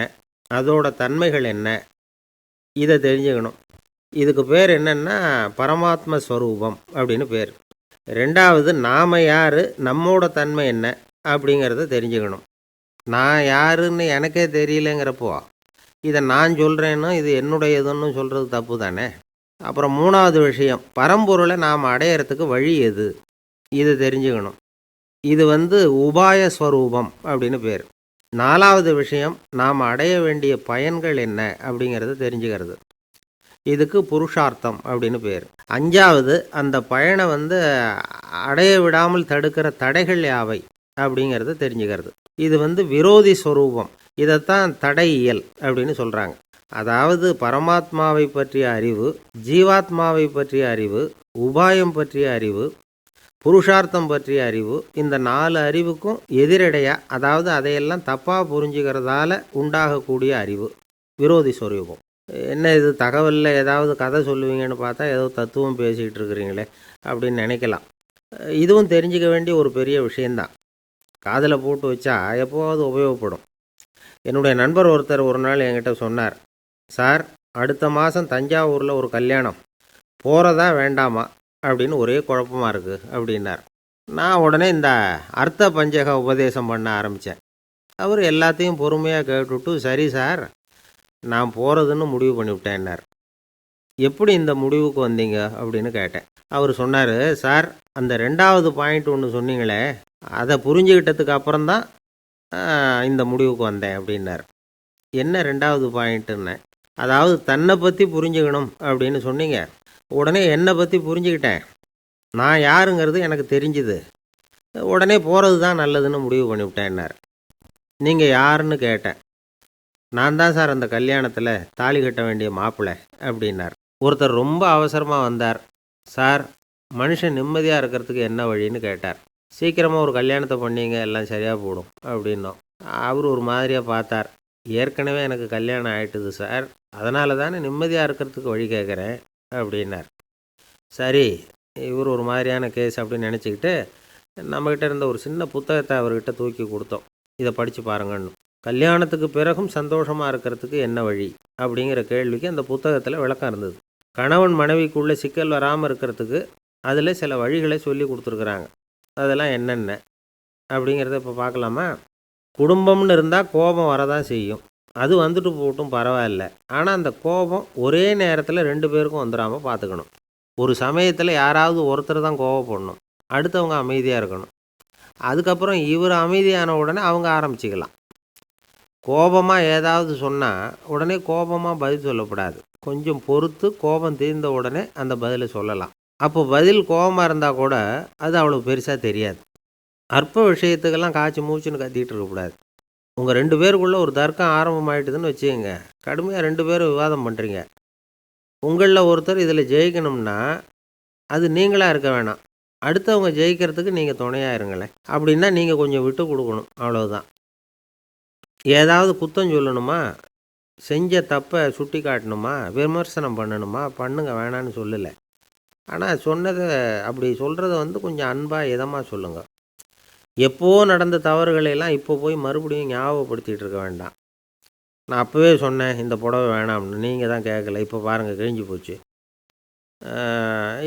அதோட தன்மைகள் என்ன, இதை தெரிஞ்சுக்கணும். இதுக்கு பேர் என்னென்னா பரமாத்ம ஸ்வரூபம் அப்படின்னு பேர். 2வது, நாம் யார், நம்மோட தன்மை என்ன அப்படிங்கிறத தெரிஞ்சுக்கணும். நான் யாருன்னு எனக்கே தெரியலங்கிறப்போ இதை நான் சொல்கிறேன்னு இது என்னுடையதுன்னு சொல்கிறது தப்பு தானே. அப்புறம் 3வது விஷயம், பரம்பொருளை நாம் அடையிறதுக்கு வழி எது, இதை தெரிஞ்சுக்கணும். இது உபாய ஸ்வரூபம் அப்படின்னு பேர். 4வது விஷயம், நாம் அடைய வேண்டிய பயன்கள் என்ன அப்படிங்கிறத தெரிஞ்சுக்கிறது. இதுக்கு புருஷார்த்தம் அப்படின்னு பேர். 5வது, அந்த பயனை அடைய விடாமல் தடுக்கிற தடைகள் யாவை அப்படிங்கிறத தெரிஞ்சுக்கிறது. இது விரோதி ஸ்வரூபம். இதைத்தான் தடையியல் அப்படின்னு சொல்கிறாங்க. அதாவது பரமாத்மாவை பற்றிய அறிவு, ஜீவாத்மாவை பற்றிய அறிவு, உபாயம் பற்றிய அறிவு, புருஷார்த்தம் பற்றிய அறிவு, இந்த 4 அறிவுக்கும் எதிரடையாக, அதாவது அதையெல்லாம் தப்பாக புரிஞ்சுக்கிறதால உண்டாகக்கூடிய அறிவு விரோதி ஸ்வரூபம். என்ன இது தகவலில் ஏதாவது கதை சொல்லுவீங்கன்னு பார்த்தா ஏதோ தத்துவம் பேசிக்கிட்டு இருக்கிறீங்களே அப்படின்னு நினைக்கலாம். இதுவும் தெரிஞ்சிக்க வேண்டிய ஒரு பெரிய விஷயந்தான். காதில் போட்டு வச்சா எப்போவாவது உபயோகப்படும். என்னுடைய நண்பர் ஒருத்தர் ஒரு நாள் என்கிட்ட சொன்னார், சார் அடுத்த மாதம் தஞ்சாவூரில் ஒரு கல்யாணம், போகிறதா வேண்டாமா அப்படின்னு ஒரே குழப்பமாக இருக்குது அப்படின்னார். நான் உடனே இந்த அர்த்த பஞ்சக உபதேசம் பண்ண ஆரம்பித்தேன். அவர் எல்லாத்தையும் பொறுமையாக கேட்டுவிட்டு, சரி சார் நான் போகிறதுன்னு முடிவு பண்ணிவிட்டேன்னார். எப்படி இந்த முடிவுக்கு வந்தீங்க அப்படின்னு கேட்டேன். அவர் சொன்னார், சார் அந்த 2வது பாயிண்ட் ஒன்று சொன்னீங்களே, அதை புரிஞ்சுக்கிட்டதுக்கு அப்புறம்தான் இந்த முடிவுக்கு வந்தேன் அப்படின்னார். என்ன 2வது பாயிண்ட்டுன்னு? அதாவது தன்னை பற்றி புரிஞ்சுக்கணும் அப்படின்னு சொன்னீங்க. உடனே என்னை பற்றி புரிஞ்சுக்கிட்டேன், நான் யாருங்கிறது எனக்கு தெரிஞ்சுது, உடனே போகிறது தான் நல்லதுன்னு முடிவு பண்ணிவிட்டேன்னார். நீங்கள் யாருன்னு கேட்டேன். நான் தான் சார் அந்த கல்யாணத்தில் தாலி கட்ட வேண்டிய மாப்பிள்ளை அப்படின்னார். ஒருத்தர் ரொம்ப அவசரமாக வந்தார். சார் மனுஷன் நிம்மதியாக இருக்கிறதுக்கு என்ன வழின்னு கேட்டார். சீக்கிரமாக ஒரு கல்யாணத்தை பண்ணிங்க, எல்லாம் சரியாக போடும் அப்படின்னோம். அவர் ஒரு மாதிரியாக பார்த்தார். ஏற்கனவே எனக்கு கல்யாணம் ஆகிட்டுது சார், அதனால தானே நிம்மதியாக இருக்கிறதுக்கு வழி கேட்குறேன் அப்படின்னார். சரி, இவர் ஒரு மாதிரியான கேஸ் அப்படின்னு நினச்சிக்கிட்டு நம்மக்கிட்ட இருந்த ஒரு சின்ன புத்தகத்தை அவர்கிட்ட தூக்கி கொடுத்தோம். இதை படித்து பாருங்கன்னு. கல்யாணத்துக்கு பிறகும் சந்தோஷமாக இருக்கிறதுக்கு என்ன வழி அப்படிங்கிற கேள்விக்கு அந்த புத்தகத்தில் விளக்கம் இருந்தது. கணவன் மனைவிக்குள்ளே சிக்கல் வராமல் இருக்கிறதுக்கு அதில் சில வழிகளை சொல்லி கொடுத்துருக்குறாங்க. அதெல்லாம் என்னென்ன அப்படிங்கிறத இப்போ பார்க்கலாமா? குடும்பம்னு இருந்தால் கோபம் வரதான் செய்யும், அது வந்துட்டு போட்டும் பரவாயில்ல. ஆனால் அந்த கோபம் ஒரே நேரத்தில் 2 பேருக்கும் வந்துடாமல் பார்த்துக்கணும். ஒரு சமயத்தில் யாராவது ஒருத்தர் தான் கோபப்படணும், அடுத்தவங்க அமைதியாக இருக்கணும். அதுக்கப்புறம் இவர் அமைதியான உடனே அவங்க ஆரம்பிச்சிக்கலாம். கோபமாக ஏதாவது சொன்னால் உடனே கோபமாக பதில் சொல்லக்கூடாது. கொஞ்சம் பொறுத்து கோபம் தீர்ந்த உடனே அந்த பதிலை சொல்லலாம். அப்போ பதில் கோபமாக இருந்தால் கூட அது அவ்வளோ பெருசாக தெரியாது. அற்ப விஷயத்துக்கெல்லாம் காய்ச்சி மூச்சுன்னு கத்திக்கிட்டு இருக்கக்கூடாது. உங்கள் 2 பேருக்குள்ளே ஒரு தர்க்கம் ஆரம்பமாயிட்டுதுன்னு வச்சுக்கோங்க. கடுமையாக 2 பேரும் விவாதம் பண்ணுறீங்க. உங்களில் ஒருத்தர் இதில் ஜெயிக்கணும்னா அது நீங்களாக இருக்க வேணாம், அடுத்தவங்க ஜெயிக்கிறதுக்கு நீங்கள் துணையாக இருங்களேன். அப்படின்னா நீங்கள் கொஞ்சம் விட்டு கொடுக்கணும், அவ்வளோதான். ஏதாவது குத்தம் சொல்லணுமா, செஞ்ச தப்பை சுட்டி காட்டணுமா, விமர்சனம் பண்ணணுமா, பண்ணுங்க, வேணான்னு சொல்லலை. ஆனால் சொன்னதை அப்படி சொல்கிறத கொஞ்சம் அன்பாக இதமாக சொல்லுங்கள். எப்போ நடந்த தவறுகளையெல்லாம் இப்போ போய் மறுபடியும் ஞாபகப்படுத்திகிட்டு இருக்க வேண்டாம். நான் அப்போவே சொன்னேன் இந்த புடவை வேணாம்னு, நீங்கள் தான் கேட்கல, இப்போ பாருங்கள் கிழிஞ்சு போச்சு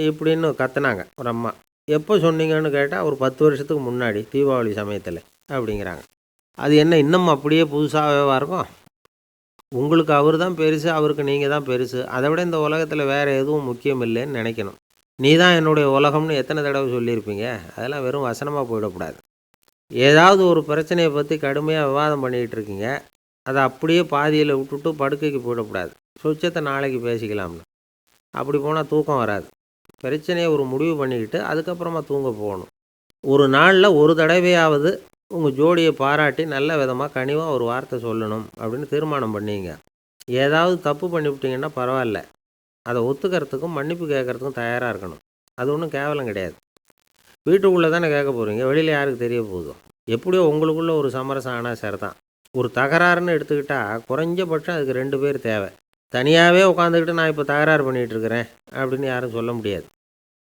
இப்படின்னு கத்துனாங்க ஒரு அம்மா. எப்போ சொன்னீங்கன்னு கேட்டால் ஒரு 10 வருஷத்துக்கு முன்னாடி தீபாவளி சமயத்தில் அப்படிங்கிறாங்க. அது என்ன இன்னும் அப்படியே புதுசாகவே இருக்கும்? உங்களுக்கு அவர் தான் பெருசு, அவருக்கு நீங்கள் தான் பெருசு. அதை விட இந்த உலகத்தில் வேறு எதுவும் முக்கியம் இல்லைன்னு நினைக்கணும். நீ தான் என்னுடைய உலகம்னு எத்தனை தடவை சொல்லியிருப்பீங்க? அதெல்லாம் வெறும் வசனமாக போயிடக்கூடாது. ஏதாவது ஒரு பிரச்சனையை பற்றி கடுமையாக விவாதம் பண்ணிக்கிட்டு இருக்கீங்க, அதை அப்படியே பாதியில் விட்டுட்டு படுக்கைக்கு போயிடக்கூடாது. சொச்சத்தை நாளைக்கு பேசிக்கலாம்னு. அப்படி போனால் தூக்கம் வராது. பிரச்சனையை ஒரு முடிவு பண்ணிக்கிட்டு அதுக்கப்புறமா தூங்க போகணும். ஒரு நாளில் ஒரு தடவையாவது உங்கள் ஜோடியை பாராட்டி நல்ல விதமாக கனிவாக ஒரு வார்த்தை சொல்லணும் அப்படின்னு தீர்மானம் பண்ணிங்க. ஏதாவது தப்பு பண்ணிவிட்டீங்கன்னா பரவாயில்ல, அதை ஒத்துக்கிறதுக்கும் மன்னிப்பு கேட்குறதுக்கும் தயாராக இருக்கணும். அது ஒன்றும் கேவலம் கிடையாது. வீட்டுக்குள்ளே தானே கேட்க போகிறீங்க, வெளியில் யாருக்கு தெரிய போகுதோ? எப்படியோ உங்களுக்குள்ளே ஒரு சமரசம் ஆனால் சரி தான். ஒரு தகராறுன்னு எடுத்துக்கிட்டால் குறைஞ்சபட்சம் அதுக்கு 2 பேர் தேவை. தனியாகவே உட்காந்துக்கிட்டு நான் இப்போ தகராறு பண்ணிகிட்டு இருக்கிறேன் அப்படின்னு யாரும் சொல்ல முடியாது.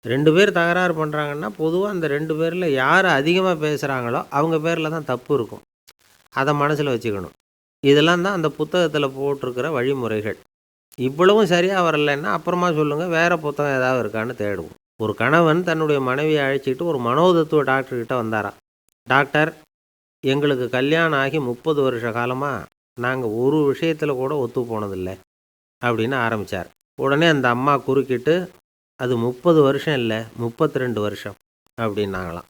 2 பேர் தகராறு பண்ணுறாங்கன்னா பொதுவாக அந்த 2 பேரில் யார் அதிகமாக பேசுகிறாங்களோ அவங்க பேரில் தான் தப்பு இருக்கும். அதை மனசில் வச்சுக்கணும். இதெல்லாம் தான் அந்த புத்தகத்தில் போட்டிருக்கிற வழிமுறைகள். இவ்வளவும் சரியாக வரலைன்னா அப்புறமா சொல்லுங்கள், வேறு புத்தகம் ஏதாவது இருக்கான்னு தேடுவோம். ஒரு கணவன் தன்னுடைய மனைவியை அழைச்சிக்கிட்டு ஒரு மனோதத்துவ டாக்டர்கிட்ட வந்தாராம். டாக்டர், எங்களுக்கு கல்யாணம் ஆகி 30 வருஷ காலமாக நாங்கள் ஒரு விஷயத்தில் கூட ஒத்து போனதில்லை அப்படின்னு ஆரம்பித்தார். உடனே அந்த அம்மா குறுக்கிட்டு, அது 30 வருஷம் இல்லை 32 வருஷம் அப்படின்னாங்களாம்.